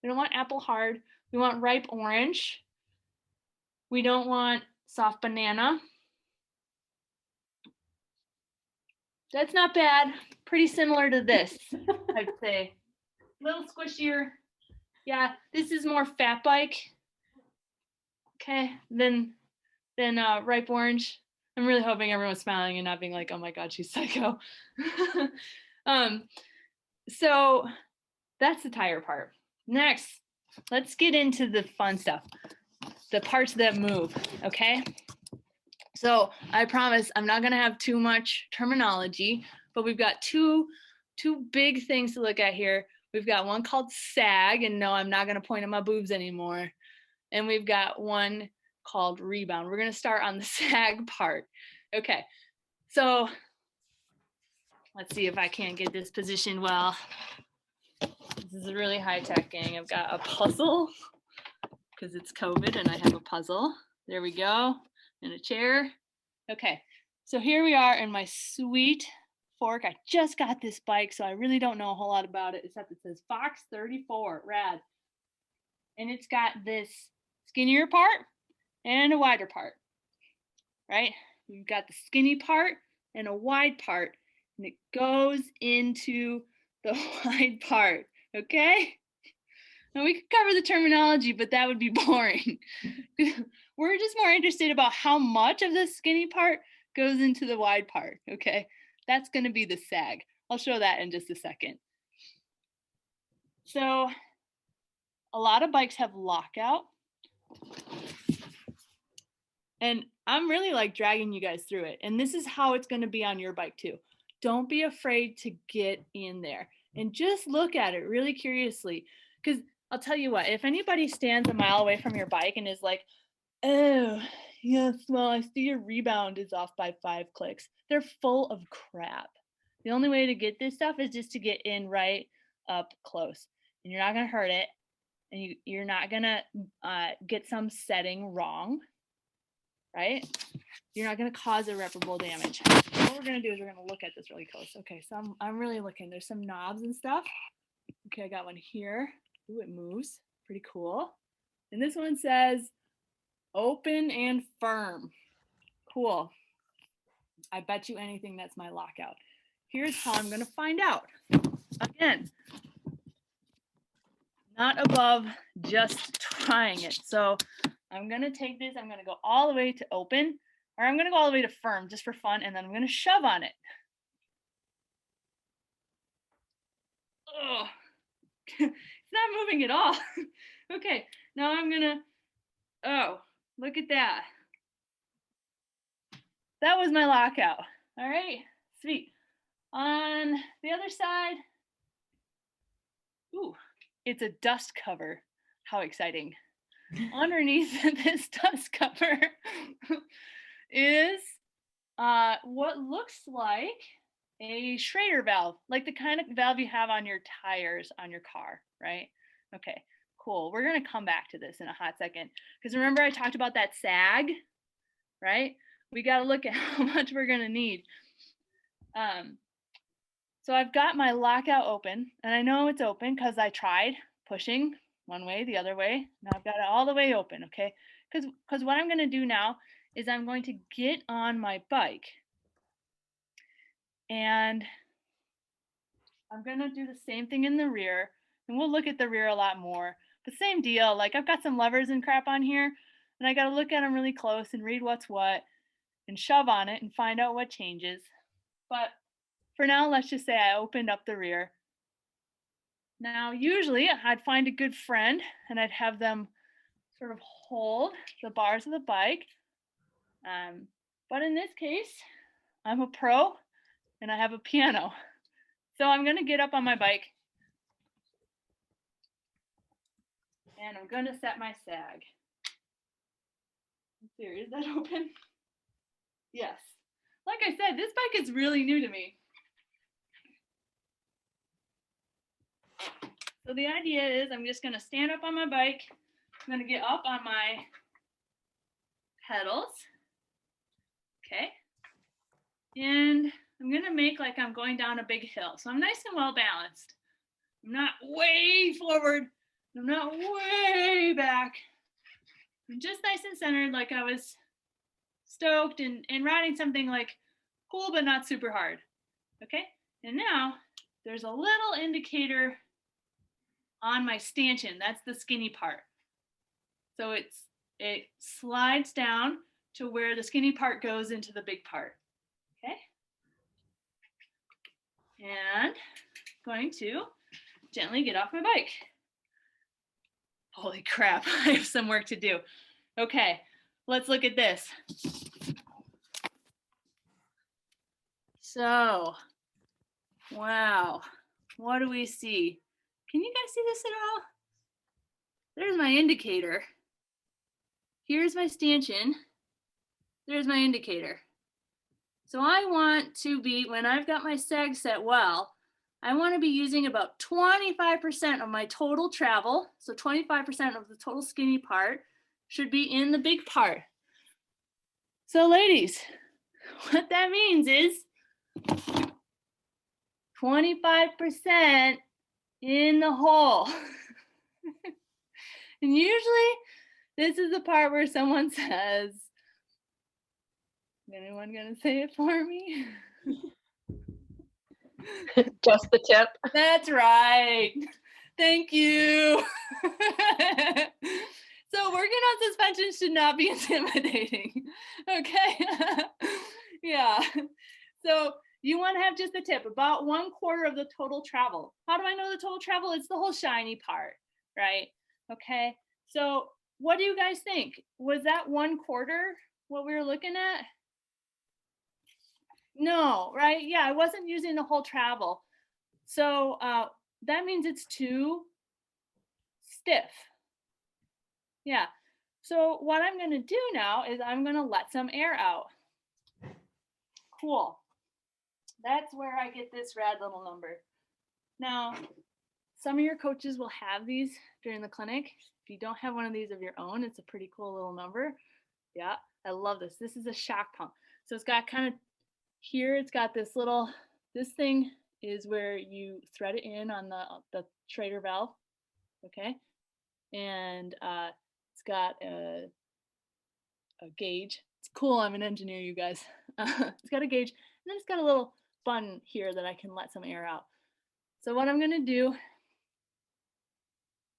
We don't want apple hard. We want ripe orange. We don't want soft banana. That's not bad. Pretty similar to this, I'd say. A little squishier. Yeah, this is more fat bike. Okay, than ripe orange. I'm really hoping everyone's smiling and not being like, oh my God, she's psycho. So that's the tire part. Next, let's get into the fun stuff, the parts that move, okay? So I promise I'm not gonna have too much terminology, but we've got two big things to look at here. We've got one called sag, and no, I'm not gonna point at my boobs anymore. And we've got one called rebound. We're gonna start on the sag part. Okay, so let's see if I can't get this positioned well. This is a really high-tech gang. I've got a puzzle because it's COVID and I have a puzzle. There we go, and a chair. Okay, so here we are in my sweet fork. I just got this bike, so I really don't know a whole lot about it, except it says Fox 34, rad. And it's got this skinnier part and a wider part, right? We've got the skinny part and a wide part, and it goes into the wide part, okay? Now we could cover the terminology, but that would be boring. We're just more interested about how much of the skinny part goes into the wide part, okay? That's gonna be the sag. I'll show that in just a second. So a lot of bikes have lockout. And I'm really like dragging you guys through it. And this is how it's gonna be on your bike too. Don't be afraid to get in there and just look at it really curiously. Because I'll tell you what, if anybody stands a mile away from your bike and is like, oh, yes, well, I see your rebound is off by 5 clicks, they're full of crap. The only way to get this stuff is just to get in right up close. And you're not gonna hurt it. And you're not gonna get some setting wrong, right? You're not gonna cause irreparable damage. What we're gonna do is we're gonna look at this really close. Okay, so I'm really looking. There's some knobs and stuff. Okay, I got one here. Ooh, it moves. Pretty cool. And this one says open and firm. Cool. I bet you anything that's my lockout. Here's how I'm gonna find out. Again, not above just trying it. So I'm gonna take this, I'm gonna go all the way to open, or I'm gonna go all the way to firm just for fun, and then I'm gonna shove on it. Oh, it's not moving at all. Okay, now I'm gonna, oh, look at that. That was my lockout. All right, sweet. On the other side, ooh, it's a dust cover. How exciting. Underneath this dust cover is what looks like a Schrader valve, like the kind of valve you have on your tires on your car, right? Okay, cool. We're gonna come back to this in a hot second, because remember I talked about that sag, right? We gotta look at how much we're gonna need. So I've got my lockout open, and I know it's open because I tried pushing one way, the other way. Now I've got it all the way open, okay? Because what I'm gonna do now is I'm going to get on my bike, and I'm gonna do the same thing in the rear, and we'll look at the rear a lot more. But same deal, like I've got some levers and crap on here, and I gotta look at them really close and read what's what, and shove on it and find out what changes. But for now, let's just say I opened up the rear. Now, usually I'd find a good friend and I'd have them sort of hold the bars of the bike, But in this case, I'm a pro and I have a piano. So I'm gonna get up on my bike and I'm gonna set my sag. Let's see, is that open? Yes. Like I said, this bike is really new to me. So the idea is I'm just gonna stand up on my bike. I'm gonna get up on my pedals. Okay. And I'm gonna make like I'm going down a big hill. So I'm nice and well balanced. I'm not way forward. I'm not way back. I'm just nice and centered, like I was stoked and riding something like cool but not super hard. Okay. And now there's a little indicator on my stanchion. That's the skinny part. So it slides down to where the skinny part goes into the big part. Okay. And going to gently get off my bike. Holy crap, I have some work to do. Okay, let's look at this. So, wow, what do we see? Can you guys see this at all? There's my indicator. Here's my stanchion. There's my indicator. So I want to be, when I've got my sag set well, I want to be using about 25% of my total travel. So 25% of the total skinny part should be in the big part. So ladies, what that means is 25% in the hole. And usually this is the part where someone says, anyone gonna say it for me? Just the tip. That's right. Thank you. So working on suspension should not be intimidating. Okay. Yeah. So you want to have just the tip, about 1/4 of the total travel. How do I know the total travel? It's the whole shiny part, right? Okay. So what do you guys think? Was that 1/4 what we were looking at? No, right? Yeah, I wasn't using the whole travel. So that means it's too stiff. Yeah. So what I'm going to do now is I'm going to let some air out. Cool. That's where I get this rad little number. Now, some of your coaches will have these during the clinic. If you don't have one of these of your own, it's a pretty cool little number. Yeah, I love this. This is a shock pump. So it's got kind of here, it's got this little, this thing is where you thread it in on the Schrader valve, okay? And it's got a gauge. It's cool, I'm an engineer, you guys. It's got a gauge, and then it's got a little button here that I can let some air out. So what I'm gonna do,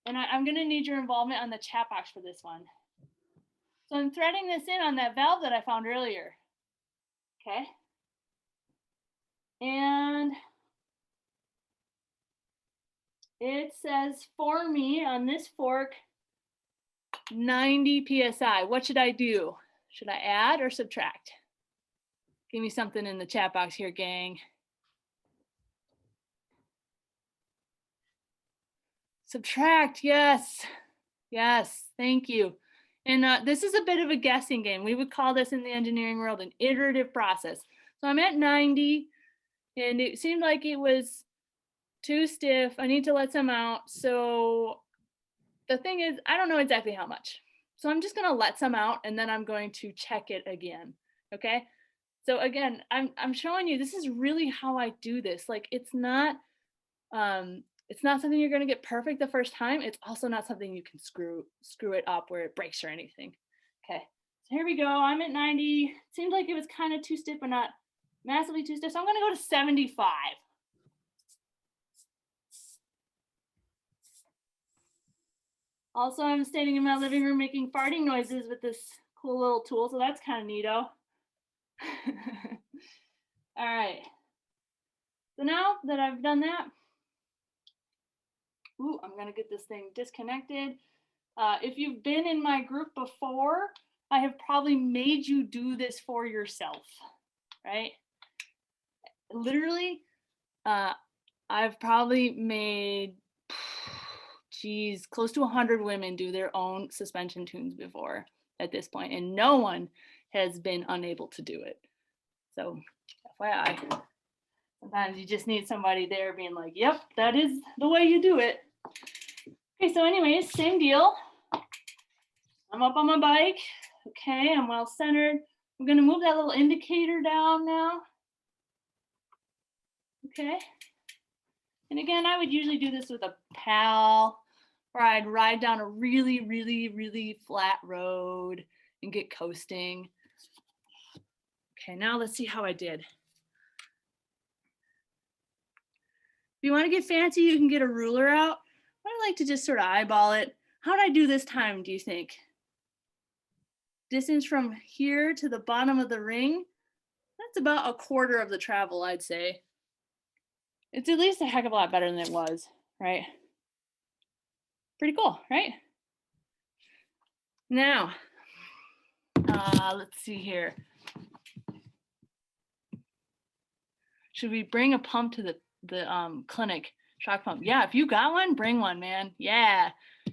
and I'm gonna need your involvement on the chat box for this one. So I'm threading this in on that valve that I found earlier, okay? And it says for me on this fork, 90 PSI. What should I do? Should I add or subtract? Give me something in the chat box here, gang. Subtract, yes. Yes, thank you. And this is a bit of a guessing game. We would call this in the engineering world an iterative process. So I'm at 90 and it seemed like it was too stiff. I need to let some out. So the thing is, I don't know exactly how much. So I'm just gonna let some out and then I'm going to check it again, okay? So again, I'm showing you, this is really how I do this. Like it's not something you're gonna get perfect the first time. It's also not something you can screw it up where it breaks or anything. Okay, so here we go. I'm at 90. Seems like it was kind of too stiff, but not massively too stiff. So I'm gonna go to 75. Also, I'm standing in my living room making farting noises with this cool little tool, so that's kind of neato. All right. So now that I've done that, I'm gonna get this thing disconnected. If you've been in my group before, I have probably made you do this for yourself, right? Literally, I've probably made, geez, close to 100 women do their own suspension tunes before at this point, and no one has been unable to do it. So, FYI, sometimes you just need somebody there being like, yep, that is the way you do it. Okay, so anyways, same deal. I'm up on my bike. Okay, I'm well centered. I'm gonna move that little indicator down now. Okay. And again, I would usually do this with a pal, or I'd ride down a really, really, really flat road and get coasting. Okay, now let's see how I did. If you want to get fancy, you can get a ruler out. I like to just sort of eyeball it. How did I do this time, do you think? Distance from here to the bottom of the ring, that's about a quarter of the travel, I'd say. It's at least a heck of a lot better than it was, right? Pretty cool, right? Now, let's see here. Should we bring a pump to the clinic? Shock pump. Yeah, if you got one, bring one, man. Yeah,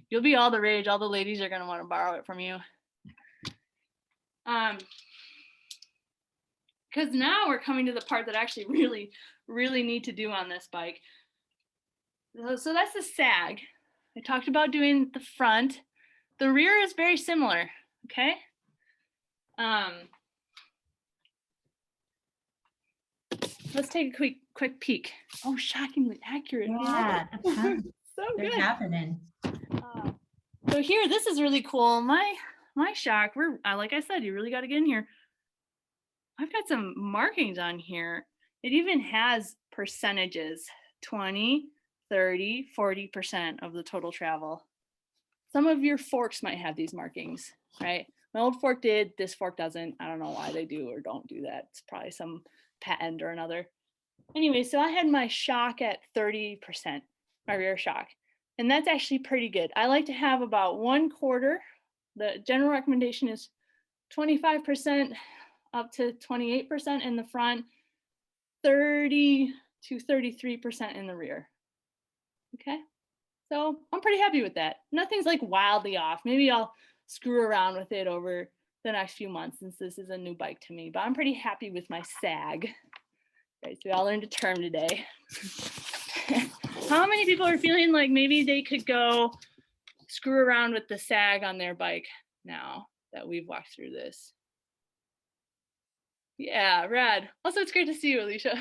you'll be all the rage. All the ladies are gonna want to borrow it from you. Because now we're coming to the part that I actually really need to do on this bike. So that's the sag. I talked about doing the front. The rear is very similar, okay? Let's take a quick peek. Oh, shockingly accurate. Yeah, that's fun. So They're good. happening. So here, this is really cool. My shock, like I said, you really got to get in here. I've got some markings on here. It even has percentages, 20, 30, 40% of the total travel. Some of your forks might have these markings, right? My old fork did, this fork doesn't. I don't know why they do or don't do that. It's probably some patent or another. Anyway, so I had my shock at 30%, my rear shock. And that's actually pretty good. I like to have about 1/4. The general recommendation is 25% up to 28% in the front, 30 to 33% in the rear. Okay, so I'm pretty happy with that. Nothing's like wildly off. Maybe I'll screw around with it over the next few months since this is a new bike to me, but I'm pretty happy with my sag. Right, so we all learned a term today. How many people are feeling like maybe they could go screw around with the sag on their bike now that we've walked through this? Yeah, rad. Also, it's great to see you, Alicia.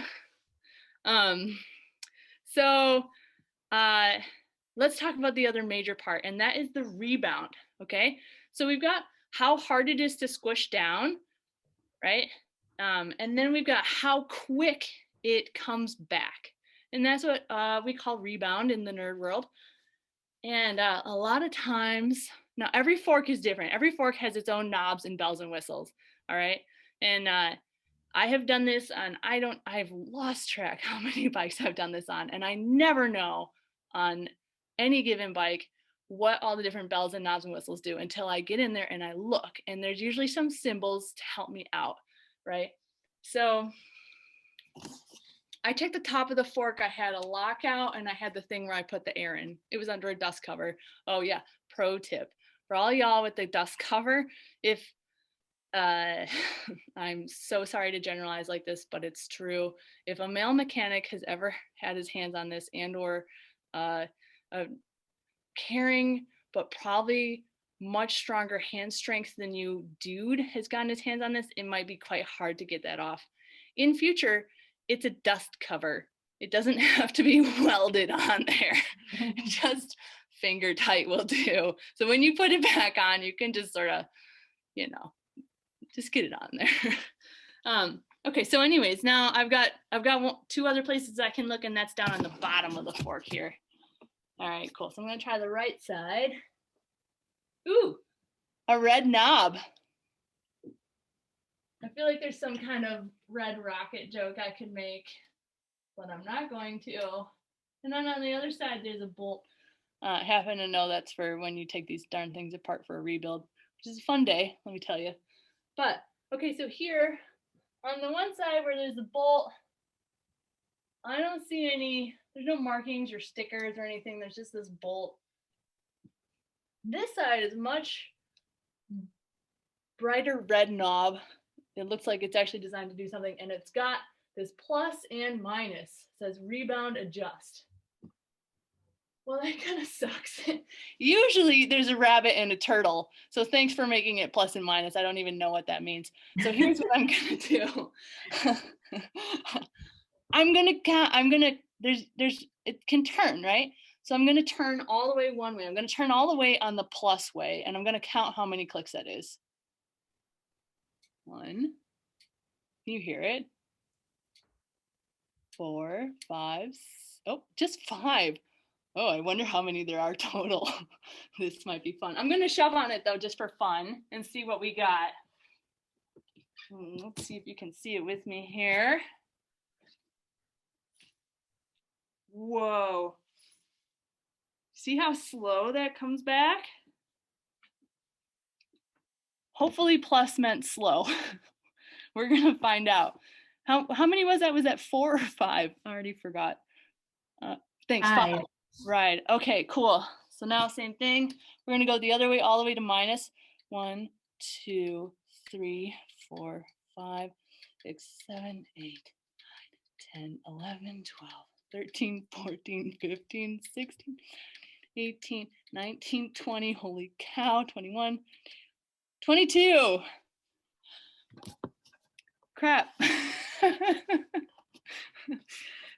So let's talk about the other major part, and that is the rebound, okay? So we've got how hard it is to squish down, right? And then we've got how quick it comes back. And that's what we call rebound in the nerd world. And a lot of times, now every fork is different. Every fork has its own knobs and bells and whistles, all right? And I have done this on, I've lost track how many bikes I've done this on, and I never know on any given bike what all the different bells and knobs and whistles do until I get in there and I look, and there's usually some symbols to help me out, right? So I checked the top of the fork. I had a lockout and I had the thing where I put the air in. It was under a dust cover. Oh yeah, pro tip. For all y'all with the dust cover, if I'm so sorry to generalize like this, but it's true. If a male mechanic has ever had his hands on this and or a caring but probably much stronger hand strength than you dude has gotten his hands on this, it might be quite hard to get that off. In future, it's a dust cover. It doesn't have to be welded on there. Just finger tight will do. So when you put it back on, you can just sort of, just get it on there. Okay, so anyways, now I've got two other places I can look, and that's down on the bottom of the fork here. All right, cool. So I'm gonna try the right side. Ooh, a red knob. I feel like there's some kind of red rocket joke I could make, but I'm not going to. And then on the other side, there's a bolt. I happen to know that's for when you take these darn things apart for a rebuild, which is a fun day, let me tell you. But, okay, so here on the one side where there's a bolt, I don't see any, there's no markings or stickers or anything. There's just this bolt. This side is much brighter red knob. It looks like it's actually designed to do something, and it's got this plus and minus. It says rebound adjust. Well, that kind of sucks. Usually there's a rabbit and a turtle. So thanks for making it plus and minus. I don't even know what that means. So here's what I'm gonna do. It can turn, right? So I'm gonna turn all the way one way. I'm gonna turn all the way on the plus way, and I'm gonna count how many clicks that is. 1, can you hear it? 4, 5, just 5. Oh, I wonder how many there are total. This might be fun. I'm gonna shove on it though, just for fun, and see what we got. Let's see if you can see it with me here. Whoa. See how slow that comes back? Hopefully plus meant slow. We're gonna find out. How many was that? Was that 4 or 5? I already forgot. Thanks, 5. Right, okay, cool. So now same thing. We're gonna go the other way, all the way to minus. 1, 2, 3, 4, 5, 6, 7, 8, 9, 10, 11, 12, 13, 14, 15, 16, 18, 19, 20, holy cow, 21, 22. Crap.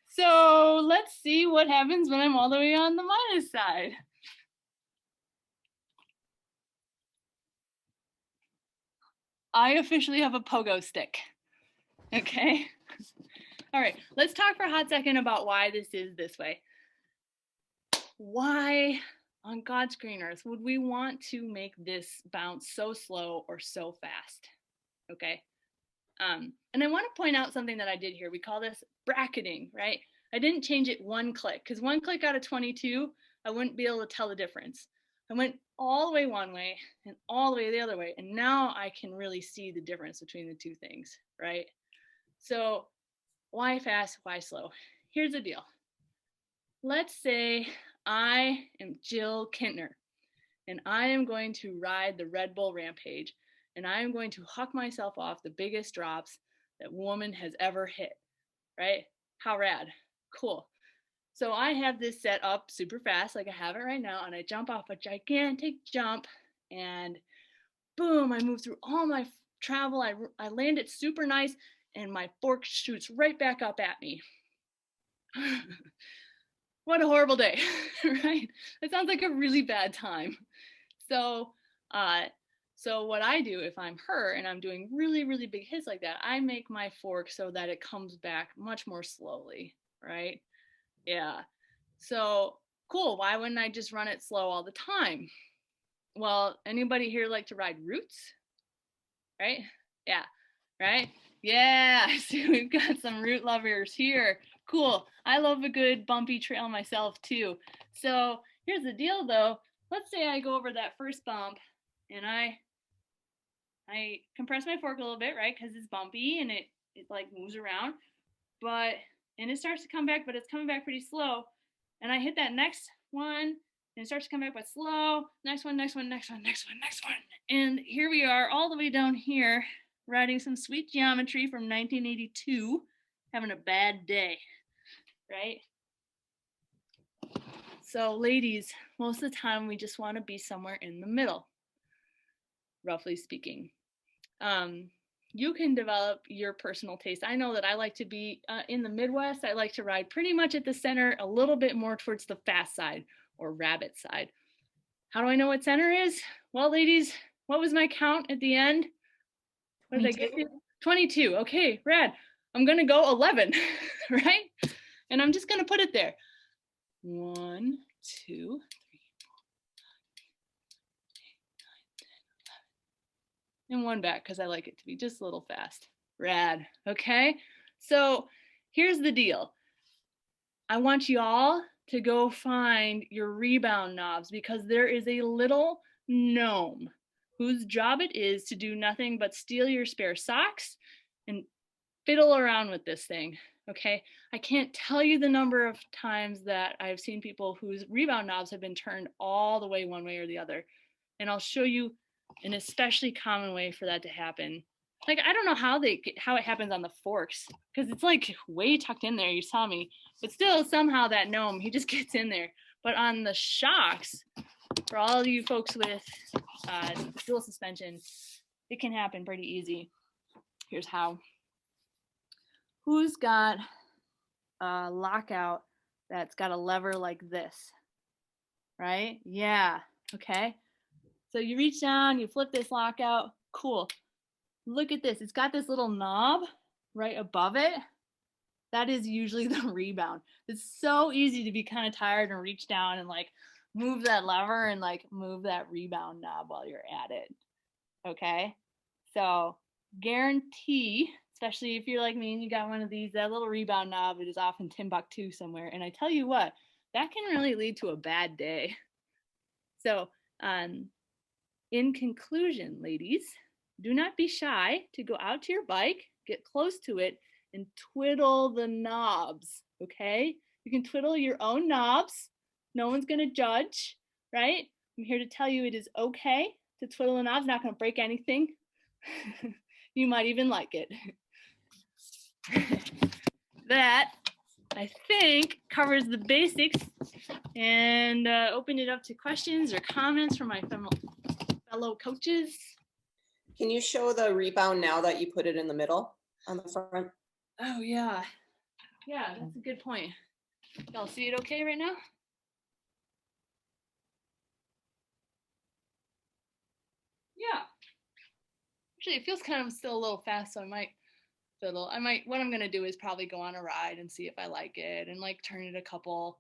So let's see what happens when I'm all the way on the minus side. I officially have a pogo stick. Okay. All right, let's talk for a hot second about why this is this way. Why on God's green earth would we want to make this bounce so slow or so fast? Okay. And I want to point out something that I did here. We call this bracketing, right? I didn't change it 1 click, because 1 click out of 22, I wouldn't be able to tell the difference. I went all the way one way and all the way the other way, and now I can really see the difference between the two things, right? So why fast, why slow? Here's the deal. Let's say I am Jill Kintner, and I am going to ride the Red Bull Rampage, and I am going to huck myself off the biggest drops that woman has ever hit, right? How rad, cool. So I have this set up super fast, like I have it right now, and I jump off a gigantic jump, and boom, I move through all my travel, I land it super nice, and my fork shoots right back up at me. What a horrible day, right? That sounds like a really bad time. So what I do if I'm her and I'm doing really, really big hits like that, I make my fork so that it comes back much more slowly, right? Yeah. So cool. Why wouldn't I just run it slow all the time? Well, anybody here like to ride routes? Right? Yeah. Right? Yeah. See, we've got some route lovers here. Cool. I love a good bumpy trail myself too. So here's the deal though. Let's say I go over that first bump and I compress my fork a little bit, right? Because it's bumpy and it like moves around, and it starts to come back, but it's coming back pretty slow. And I hit that next one and it starts to come back, but slow. Next one, next one, next one, next one, next one. And here we are all the way down here riding some sweet geometry from 1982, having a bad day, right? So ladies, most of the time we just want to be somewhere in the middle, roughly speaking. You can develop your personal taste. I know that I like to be in the Midwest. I like to ride pretty much at the center, a little bit more towards the fast side or rabbit side. How do I know what center is? Well, ladies, what was my count at the end? What did I get to? 22. Okay, rad. I'm going to go 11, right? And I'm just going to put it there. 1, 2, 3, 4, 5, 6, 7, 8, 9, 10, 11. And 1 back because I like it to be just a little fast. Rad. Okay. So here's the deal. I want you all to go find your rebound knobs because there is a little gnome whose job it is to do nothing but steal your spare socks and fiddle around with this thing. Okay, I can't tell you the number of times that I've seen people whose rebound knobs have been turned all the way one way or the other. And I'll show you an especially common way for that to happen. Like, I don't know how it happens on the forks, because it's like way tucked in there, you saw me, but still somehow that gnome, he just gets in there. But on the shocks, for all of you folks with dual suspension, it can happen pretty easy. Here's how. Who's got a lockout that's got a lever like this, right? Yeah, okay. So you reach down, you flip this lockout, cool. Look at this, it's got this little knob right above it. That is usually the rebound. It's so easy to be kind of tired and reach down and like move that lever and like move that rebound knob while you're at it, okay? So guarantee, especially if you're like me and you got one of these, that little rebound knob, it is off in Timbuktu somewhere. And I tell you what, that can really lead to a bad day. So in conclusion, ladies, do not be shy to go out to your bike, get close to it, and twiddle the knobs, okay? You can twiddle your own knobs. No one's gonna judge, right? I'm here to tell you it is okay to twiddle the knobs, not gonna break anything. You might even like it. That, I think, covers the basics, and open it up to questions or comments from my fellow coaches. Can you show the rebound now that you put it in the middle on the front? Oh yeah. Yeah, that's a good point. Y'all see it okay right now? Yeah. Actually, it feels kind of still a little fast, so I might fiddle. What I'm gonna do is probably go on a ride and see if I like it and like turn it a couple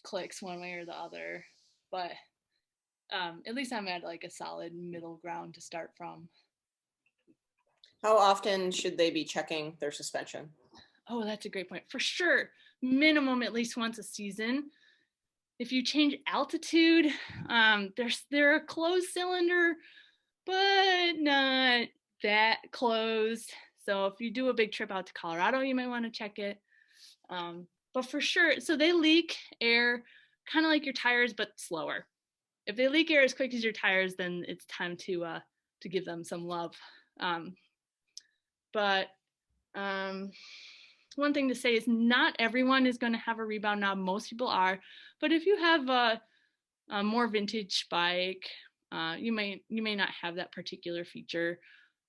clicks one way or the other. But at least I'm at like a solid middle ground to start from. How often should they be checking their suspension? Oh, that's a great point. For sure, minimum at least once a season. If you change altitude, they're a closed cylinder, but not that closed. So if you do a big trip out to Colorado, you might want to check it. But for sure, so they leak air kind of like your tires, but slower. If they leak air as quick as your tires, then it's time to give them some love. But one thing to say is not everyone is going to have a rebound knob. Most people are, but if you have a more vintage bike, you may not have that particular feature.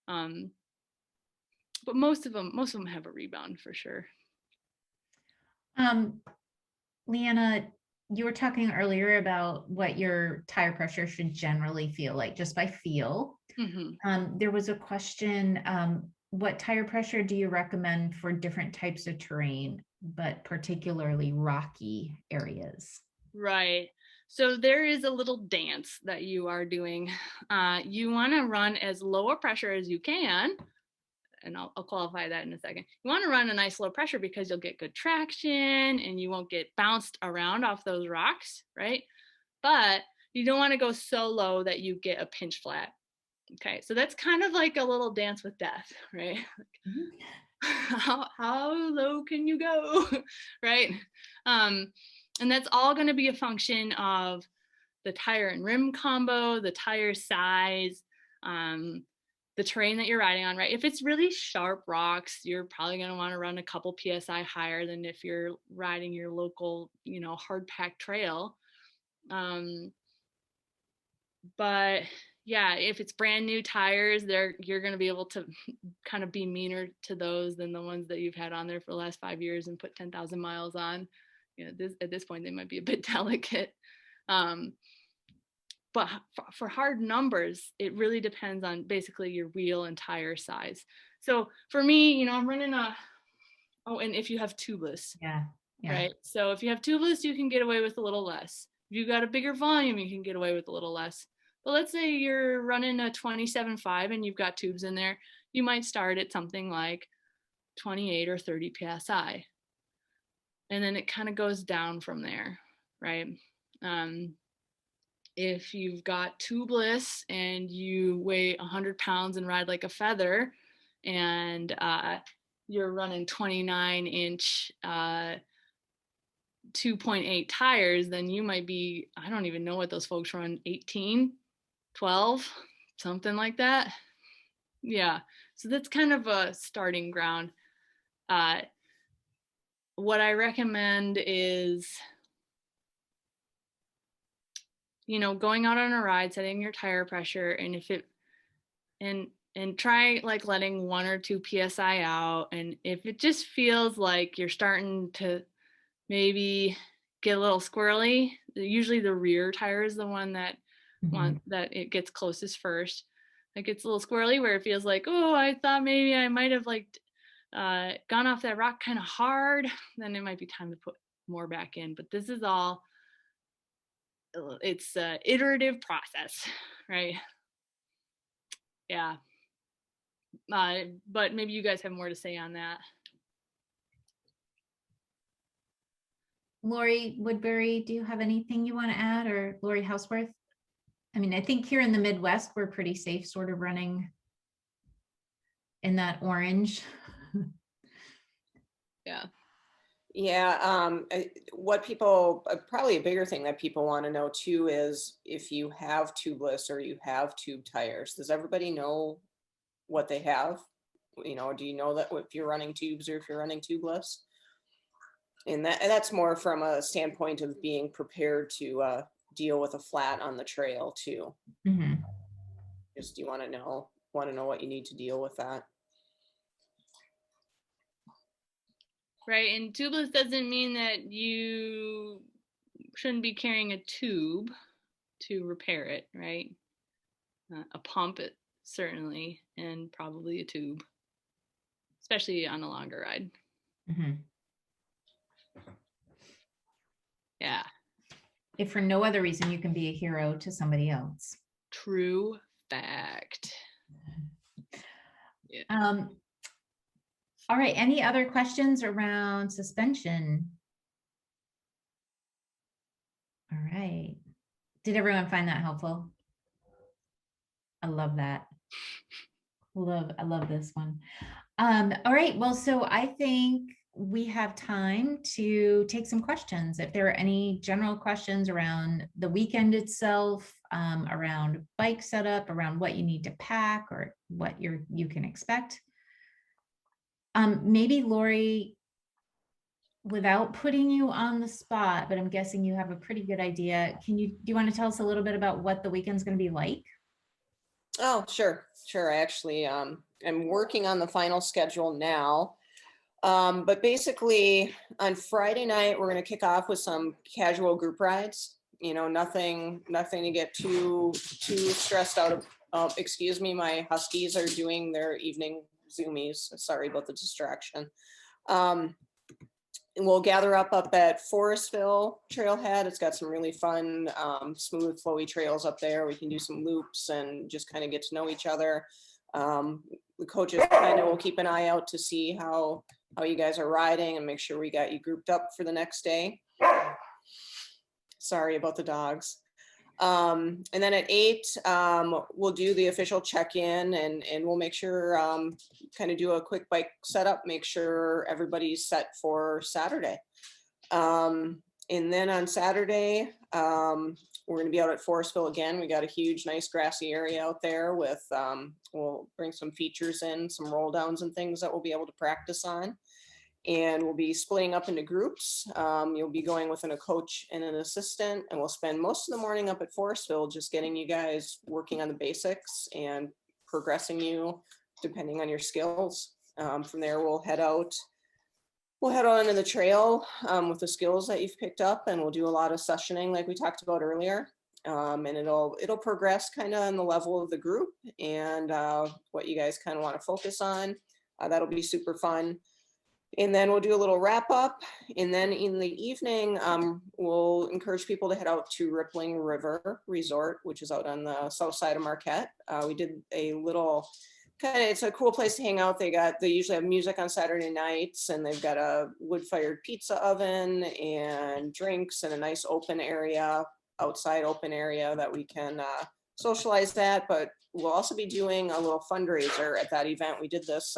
But most of them have a rebound for sure. Lianna, you were talking earlier about what your tire pressure should generally feel like just by feel. Mm-hmm. There was a question, what tire pressure do you recommend for different types of terrain, but particularly rocky areas? Right. So there is a little dance that you are doing. You want to run as low a pressure as you can. And I'll qualify that in a second. You want to run a nice low pressure because you'll get good traction and you won't get bounced around off those rocks, right? But you don't want to go so low that you get a pinch flat. Okay, so that's kind of like a little dance with death, right? Mm-hmm. How low can you go, right? And that's all going to be a function of the tire and rim combo, the tire size, the terrain that you're riding on, right? If it's really sharp rocks, you're probably going to want to run a couple PSI higher than if you're riding your local, hard packed trail. But yeah, if it's brand new tires, you're going to be able to kind of be meaner to those than the ones that you've had on there for the last 5 years and put 10,000 miles on. At this point, they might be a bit delicate. But for hard numbers, it really depends on basically your wheel and tire size. So for me, I'm running and if you have tubeless, yeah, right? So if you have tubeless, you can get away with a little less. If you got a bigger volume, you can get away with a little less. But let's say you're running a 27.5 and you've got tubes in there, you might start at something like 28 or 30 PSI. And then it kind of goes down from there, right? if you've got tubeless and you weigh 100 pounds and ride like a feather, and you're running 29-inch 2.8 tires, then you might be, I don't even know what those folks run, 18, 12, something like that. Yeah, so that's kind of a starting ground. What I recommend is, going out on a ride, setting your tire pressure, and if it, and try like letting 1 or 2 PSI out. And if it just feels like you're starting to maybe get a little squirrely, usually the rear tire is the one that that it gets closest first. It gets a little squirrely where it feels like, oh, I thought maybe I might have gone off that rock kind of hard. Then it might be time to put more back in. But this is all, it's an iterative process, right? Yeah. But maybe you guys have more to say on that. Lori Woodbury, do you have anything you want to add, or Lori Houseworth? I mean, I think here in the Midwest, we're pretty safe sort of running in that orange. Yeah. Yeah, what people, probably a bigger thing that people want to know too is if you have tubeless or you have tube tires, does everybody know what they have? Do you know that if you're running tubes or if you're running tubeless? And that's more from a standpoint of being prepared to deal with a flat on the trail too. Just you want to know what you need to deal with that. Right, and tubeless doesn't mean that you shouldn't be carrying a tube to repair it, right? A pump, certainly, and probably a tube, especially on a longer ride. Yeah. If for no other reason, you can be a hero to somebody else. True fact. Yeah. All right, any other questions around suspension? All right. Did everyone find that helpful? I love that. I love this one. All right, well, so I think we have time to take some questions. If there are any general questions around the weekend itself, around bike setup, around what you need to pack or what you can expect. Maybe Lori, without putting you on the spot, but I'm guessing you have a pretty good idea. Do you want to tell us a little bit about what the weekend's going to be like? Oh, sure. I actually, I'm working on the final schedule now. But basically on Friday night, we're going to kick off with some casual group rides, nothing to get too stressed out of. Excuse me, my Huskies are doing their evening Zoomies. Sorry about the distraction. And we'll gather up at Forestville Trailhead. It's got some really fun, smooth, flowy trails up there. We can do some loops and just kind of get to know each other. The coaches kind of will keep an eye out to see how you guys are riding and make sure we got you grouped up for the next day. Sorry about the dogs. And then at 8, we'll do the official check-in and we'll make sure, kind of do a quick bike setup, make sure everybody's set for Saturday. And then on Saturday, we're going to be out at Forestville again. We got a huge, nice grassy area out there with, we'll bring some features in, some roll downs and things that we'll be able to practice on. And we'll be splitting up into groups. You'll be going with a coach and an assistant, and we'll spend most of the morning up at Forestville just getting you guys working on the basics and progressing you depending on your skills. From there, we'll head out into the trail with the skills that you've picked up, and we'll do a lot of sessioning like we talked about earlier. And it'll progress kind of on the level of the group and what you guys kind of want to focus on. That'll be super fun. And then we'll do a little wrap up. And then in the evening, we'll encourage people to head out to Rippling River Resort, which is out on the south side of Marquette. We did a little it's a cool place to hang out. They usually have music on Saturday nights, and they've got a wood-fired pizza oven and drinks and a nice open area. outside open area that we can socialize that, but we'll also be doing a little fundraiser at that event. We did this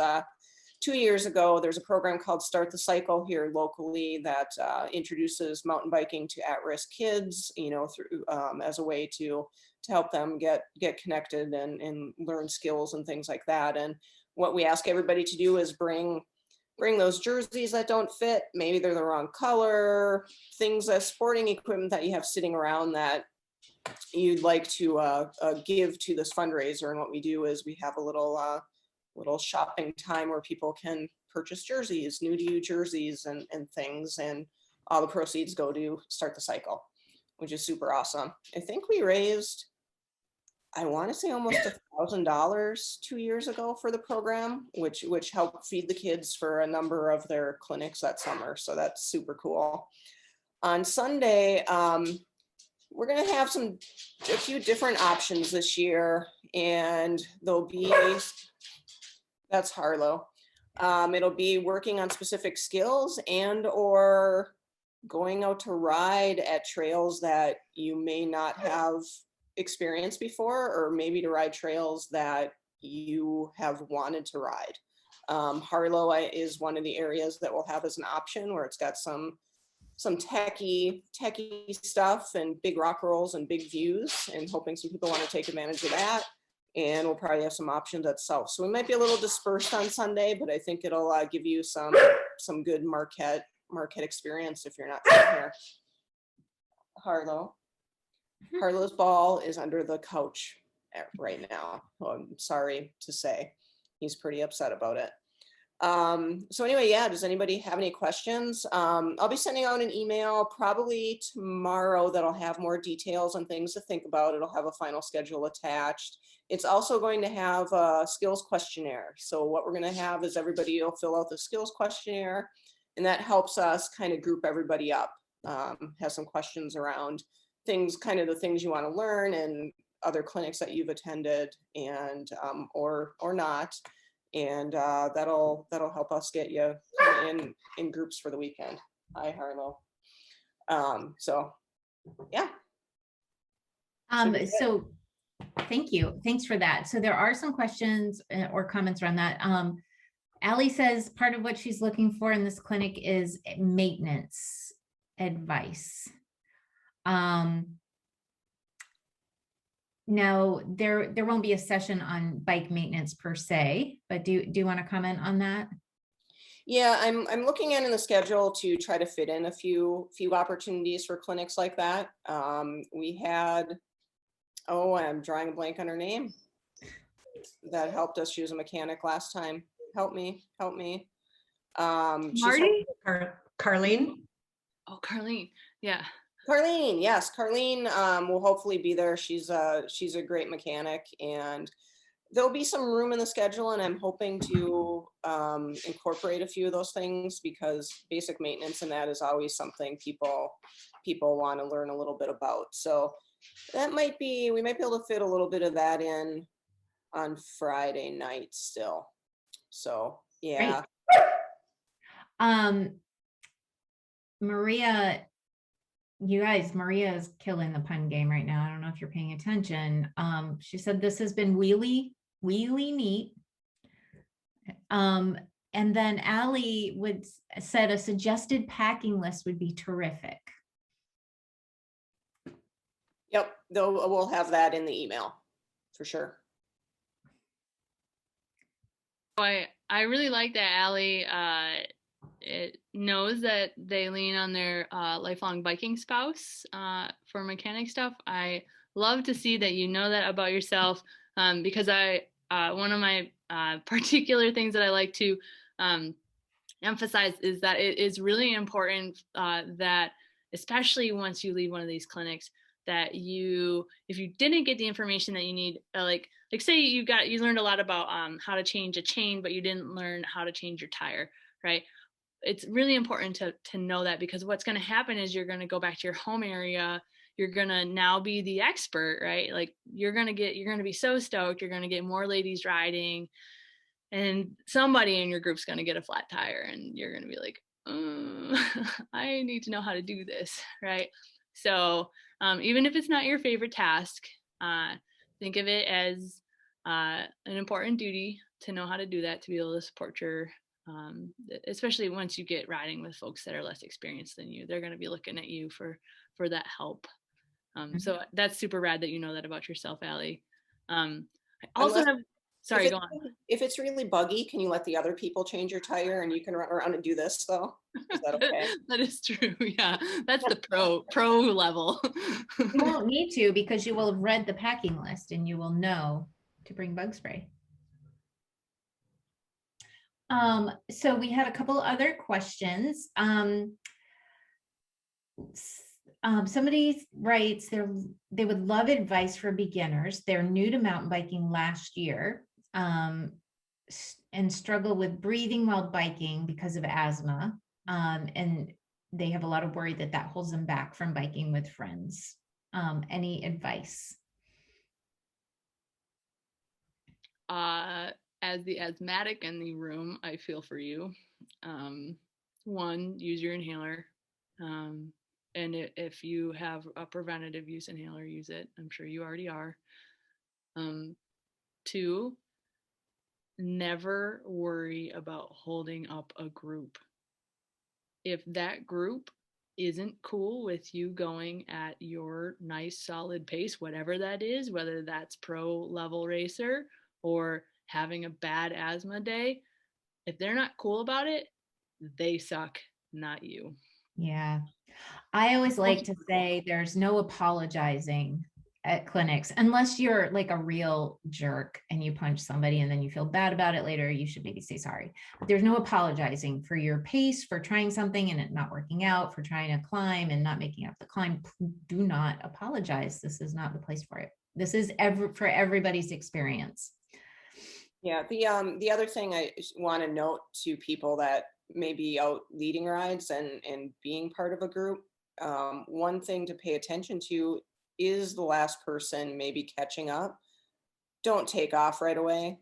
2 years ago. There's a program called Start the Cycle here locally that introduces mountain biking to at-risk kids, you know, through as a way to help them get connected and learn skills and things like that. And what we ask everybody to do is bring those jerseys that don't fit. Maybe they're the wrong color, things, sporting equipment that you have sitting around that you'd like to give to this fundraiser. And what we do is we have a little shopping time where people can purchase jerseys, new to you jerseys and things. And all the proceeds go to Start the Cycle, which is super awesome. I think we raised, I want to say almost $1,000 2 years ago for the program, which helped feed the kids for a number of their clinics that summer. So that's super cool. On Sunday, we're going to have a few different options this year, and there'll be, that's Harlow. It'll be working on specific skills and or going out to ride at trails that you may not have experienced before, or maybe to ride trails that you have wanted to ride. Harlow is one of the areas that we'll have as an option, where it's got some techie stuff and big rock rolls and big views, and hoping some people want to take advantage of that. And we'll probably have some options at South. So we might be a little dispersed on Sunday, but I think it'll give you some good Marquette experience if you're not from here. Harlow's ball is under the couch right now. Well, I'm sorry to say, he's pretty upset about it. So anyway, yeah, does anybody have any questions? I'll be sending out an email probably tomorrow that'll have more details on things to think about. It'll have a final schedule attached. It's also going to have a skills questionnaire. So what we're going to have is everybody will fill out the skills questionnaire, and that helps us kind of group everybody up. Have some questions around things, kind of the things you want to learn and other clinics that you've attended, and or not. And that'll help us get you in groups for the weekend. Hi, Harlow. So yeah. So thank you. Thanks for that. So there are some questions or comments around that. Allie says part of what she's looking for in this clinic is maintenance advice. No, there won't be a session on bike maintenance per se, but do you want to comment on that? Yeah, I'm looking at in the schedule to try to fit in a few opportunities for clinics like that. We had, I'm drawing a blank on her name. That helped us. She was a mechanic last time. Help me. Marty? Carlene? Oh, Carlene. Yeah. Carlene, yes, Carlene will hopefully be there. She's a great mechanic, and there'll be some room in the schedule, and I'm hoping to incorporate a few of those things, because basic maintenance and that is always something people want to learn a little bit about. So that might be, we might be able to fit a little bit of that in on Friday night still. So yeah. Great. Maria, you guys, Maria is killing the pun game right now. I don't know if you're paying attention. She said this has been really neat. And then Allie said a suggested packing list would be terrific. Yep, we'll have that in the email for sure. I really like that Allie it knows that they lean on their lifelong biking spouse for mechanic stuff. I love to see that you know that about yourself, because one of my particular things that I like to emphasize is that it is really important that, especially once you leave one of these clinics, that if you didn't get the information that you need, like say you learned a lot about how to change a chain, but you didn't learn how to change your tire, right? It's really important to know that, because what's going to happen is you're going to go back to your home area. You're going to now be the expert, right? Like you're going to be so stoked. You're going to get more ladies riding, and somebody in your group's going to get a flat tire, and you're going to be like, I need to know how to do this, right? So Even if it's not your favorite task, think of it as an important duty to know how to do that, to be able to support your, especially once you get riding with folks that are less experienced than you. They're going to be looking at you for that help. So that's super rad that you know that about yourself, Allie. I also have, sorry, go on. If it's really buggy, can you let the other people change your tire and you can run around and do this though? Is that okay? That is true. Yeah, that's the pro level. You won't need to, because you will have read the packing list and you will know to bring bug spray. So we had a couple other questions. Somebody writes they would love advice for beginners. They're new to mountain biking last year, and struggle with breathing while biking because of asthma. And they have a lot of worry that holds them back from biking with friends. Any advice? As the asthmatic in the room, I feel for you. One, use your inhaler. And if you have a preventative use inhaler, use it. I'm sure you already are. Two, never worry about holding up a group. If that group isn't cool with you going at your nice solid pace, whatever that is, whether that's pro level racer or having a bad asthma day, if they're not cool about it, they suck, not you. Yeah. I always like to say there's no apologizing at clinics, unless you're like a real jerk and you punch somebody and then you feel bad about it later. You should maybe say sorry. But there's no apologizing for your pace, for trying something and it not working out, for trying to climb and not making up the climb. Do not apologize. This is not the place for it. This is for everybody's experience. Yeah, the other thing I want to note to people that may be out leading rides and being part of a group, one thing to pay attention to is the last person maybe catching up. Don't take off right away.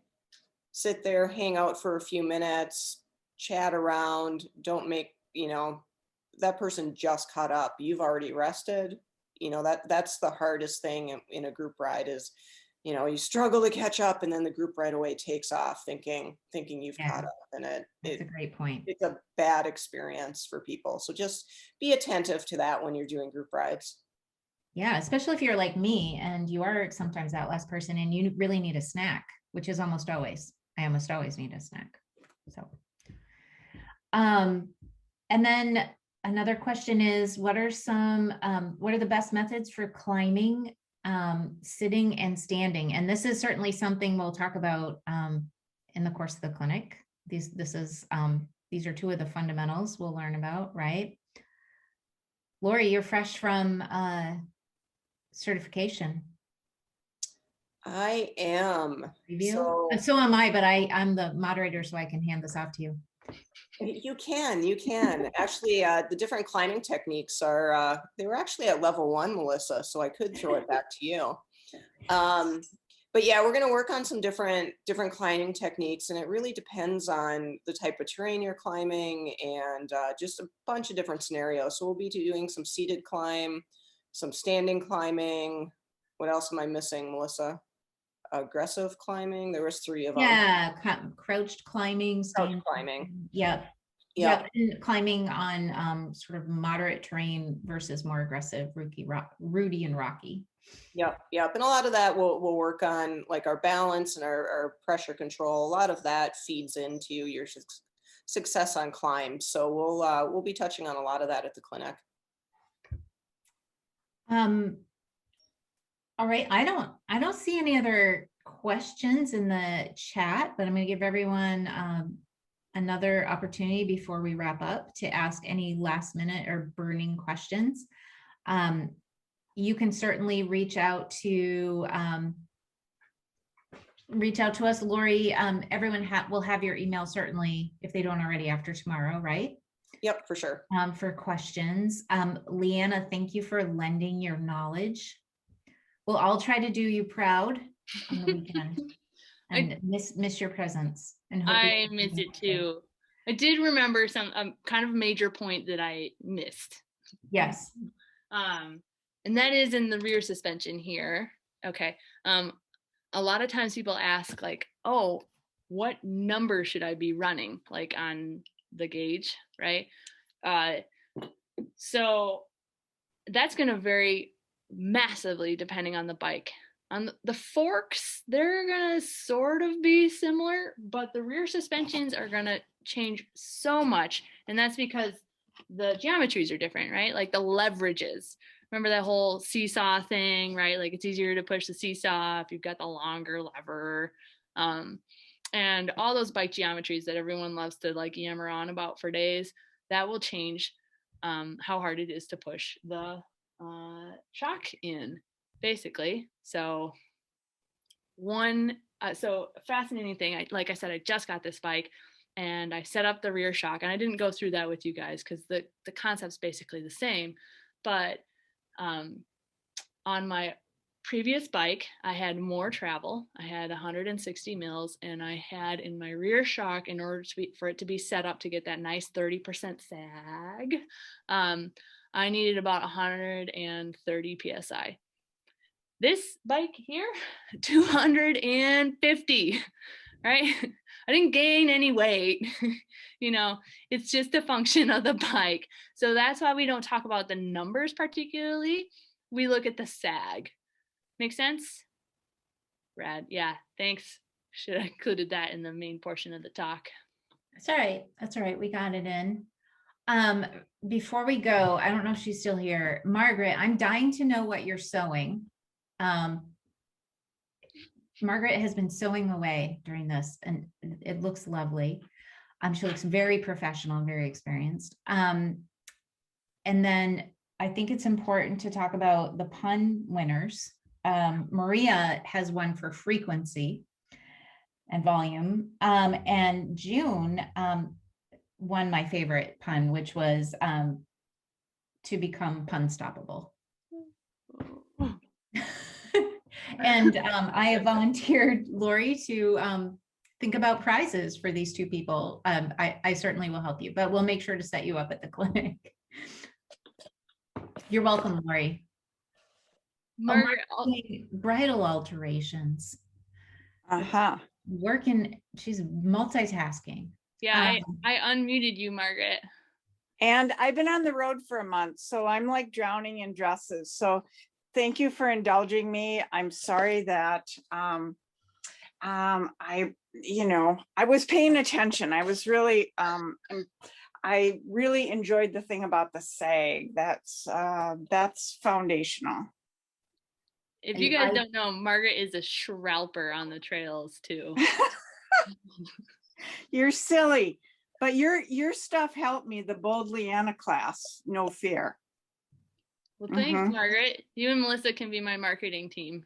Sit there, hang out for a few minutes, chat around. Don't make, that person just caught up. You've already rested. That's the hardest thing in a group ride is, you struggle to catch up and then the group right away takes off thinking you've caught up, and that's a great point. It's a bad experience for people. So just be attentive to that when you're doing group rides. Yeah, especially if you're like me and you are sometimes that last person and you really need a snack, which is almost always, I almost always need a snack. So, and then another question is, what are the best methods for climbing, sitting and standing? And this is certainly something we'll talk about in the course of the clinic. These are two of the fundamentals we'll learn about, right? Lori, you're fresh from certification. I am. So am I, but I'm the moderator, so I can hand this off to you. You can. Actually, the different climbing techniques are, they were actually at level 1, Melissa, so I could throw it back to you. But yeah, we're going to work on some different climbing techniques, and it really depends on the type of terrain you're climbing and just a bunch of different scenarios. So we'll be doing some seated climb, some standing climbing. What else am I missing, Melissa? Aggressive climbing. There was 3 of them. Yeah, crouched climbing. Crouch climbing. Yep. And climbing on sort of moderate terrain versus more aggressive, rooty and rocky. Yep. And a lot of that we'll work on, like our balance and our pressure control. A lot of that feeds into your success on climbs. So we'll be touching on a lot of that at the clinic. All right. I don't see any other questions in the chat, but I'm going to give everyone another opportunity before we wrap up to ask any last minute or burning questions. You can certainly reach out to us, Lori. Everyone will have your email, certainly, if they don't already, after tomorrow, right? Yep, for sure. For questions. Lianna, thank you for lending your knowledge. We'll all try to do you proud on the weekend and miss your presence. And I miss it too. I did remember some kind of major point that I missed. Yes. And that is in the rear suspension here. Okay. A lot of times people ask like, oh, what number should I be running like on the gauge, right? So that's going to vary massively depending on the bike. On the forks, they're going to sort of be similar, but the rear suspensions are going to change so much. And that's because the geometries are different, right? Like the leverages. Remember that whole seesaw thing, right? Like it's easier to push the seesaw if you've got the longer lever. And all those bike geometries that everyone loves to like yammer on about for days, that will change how hard it is to push the shock in, basically. So fascinating thing, like I said, I just got this bike and I set up the rear shock, and I didn't go through that with you guys because the concept's basically the same. But on my previous bike, I had more travel. I had 160 mils, and I had in my rear shock, in order for it to be set up to get that nice 30% sag, I needed about 130 psi. This bike here, 250, right? I didn't gain any weight. It's just a function of the bike. So that's why we don't talk about the numbers particularly. We look at the sag. Make sense? Rad. Yeah, thanks. Should have included that in the main portion of the talk. That's all right. That's all right. We got it in. Before we go, I don't know if she's still here. Margaret, I'm dying to know what you're sewing. Margaret has been sewing away during this, and it looks lovely. She looks very professional and very experienced. And then I think it's important to talk about the pun winners. Maria has one for frequency and volume. And June won my favorite pun, which was to become pun-stoppable. And I have volunteered Lori to think about prizes for these two people. I certainly will help you, but we'll make sure to set you up at the clinic. You're welcome, Lori. Margaret, bridal alterations. She's multitasking. Yeah, I unmuted you, Margaret. And I've been on the road for a month, so I'm like drowning in dresses. So thank you for indulging me. I'm sorry that I was paying attention. I was really I really enjoyed the thing about the sag. That's foundational. If you guys don't know, Margaret is a schrauper on the trails too. You're silly, but your stuff helped me, the Bold Lianna class, no fear. Well, thanks, Margaret. You and Melissa can be my marketing team.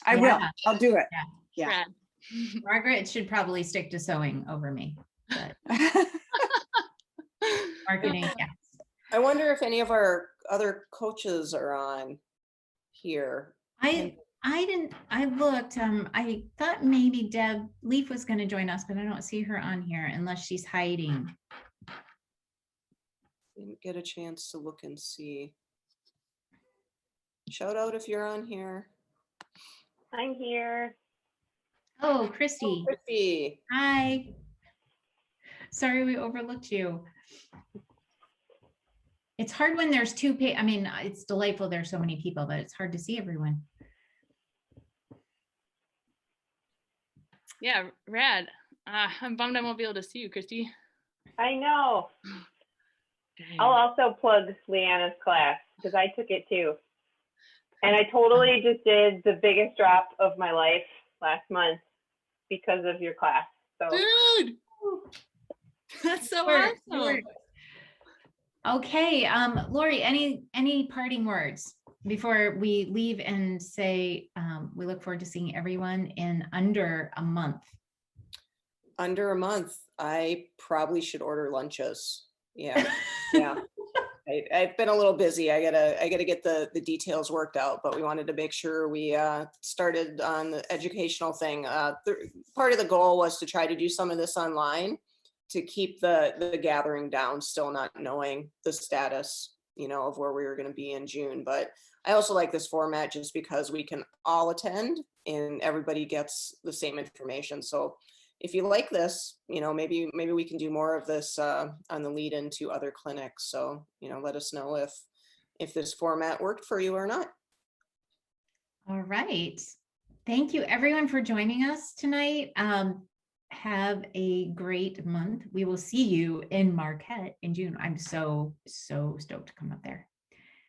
I will. I'll do it. Yeah. Margaret should probably stick to sewing over me. But marketing, yes. I wonder if any of our other coaches are on here. I looked, I thought maybe Deb Leaf was going to join us, but I don't see her on here unless she's hiding. Didn't get a chance to look and see. Shout out if you're on here. I'm here. Oh, Christy. Christy. Hi. Sorry we overlooked you. It's hard when there's it's delightful there's so many people, but it's hard to see everyone. Yeah, rad. I'm bummed I won't be able to see you, Christy. I know. Dang. I'll also plug Lianna's class because I took it too. And I totally just did the biggest drop of my life last month because of your class. So, dude, that's so awesome. Okay, Lori, any parting words before we leave and say we look forward to seeing everyone in under a month? Under a month, I probably should order lunches. Yeah, yeah. I've been a little busy. I gotta get the details worked out, but we wanted to make sure we started on the educational thing. Part of the goal was to try to do some of this online to keep the gathering down, still not knowing the status, of where we were going to be in June. But I also like this format just because we can all attend and everybody gets the same information. So if you like this, maybe we can do more of this on the lead into other clinics. So, let us know if this format worked for you or not. All right. Thank you everyone for joining us tonight. Have a great month. We will see you in Marquette in June. I'm so stoked to come up there.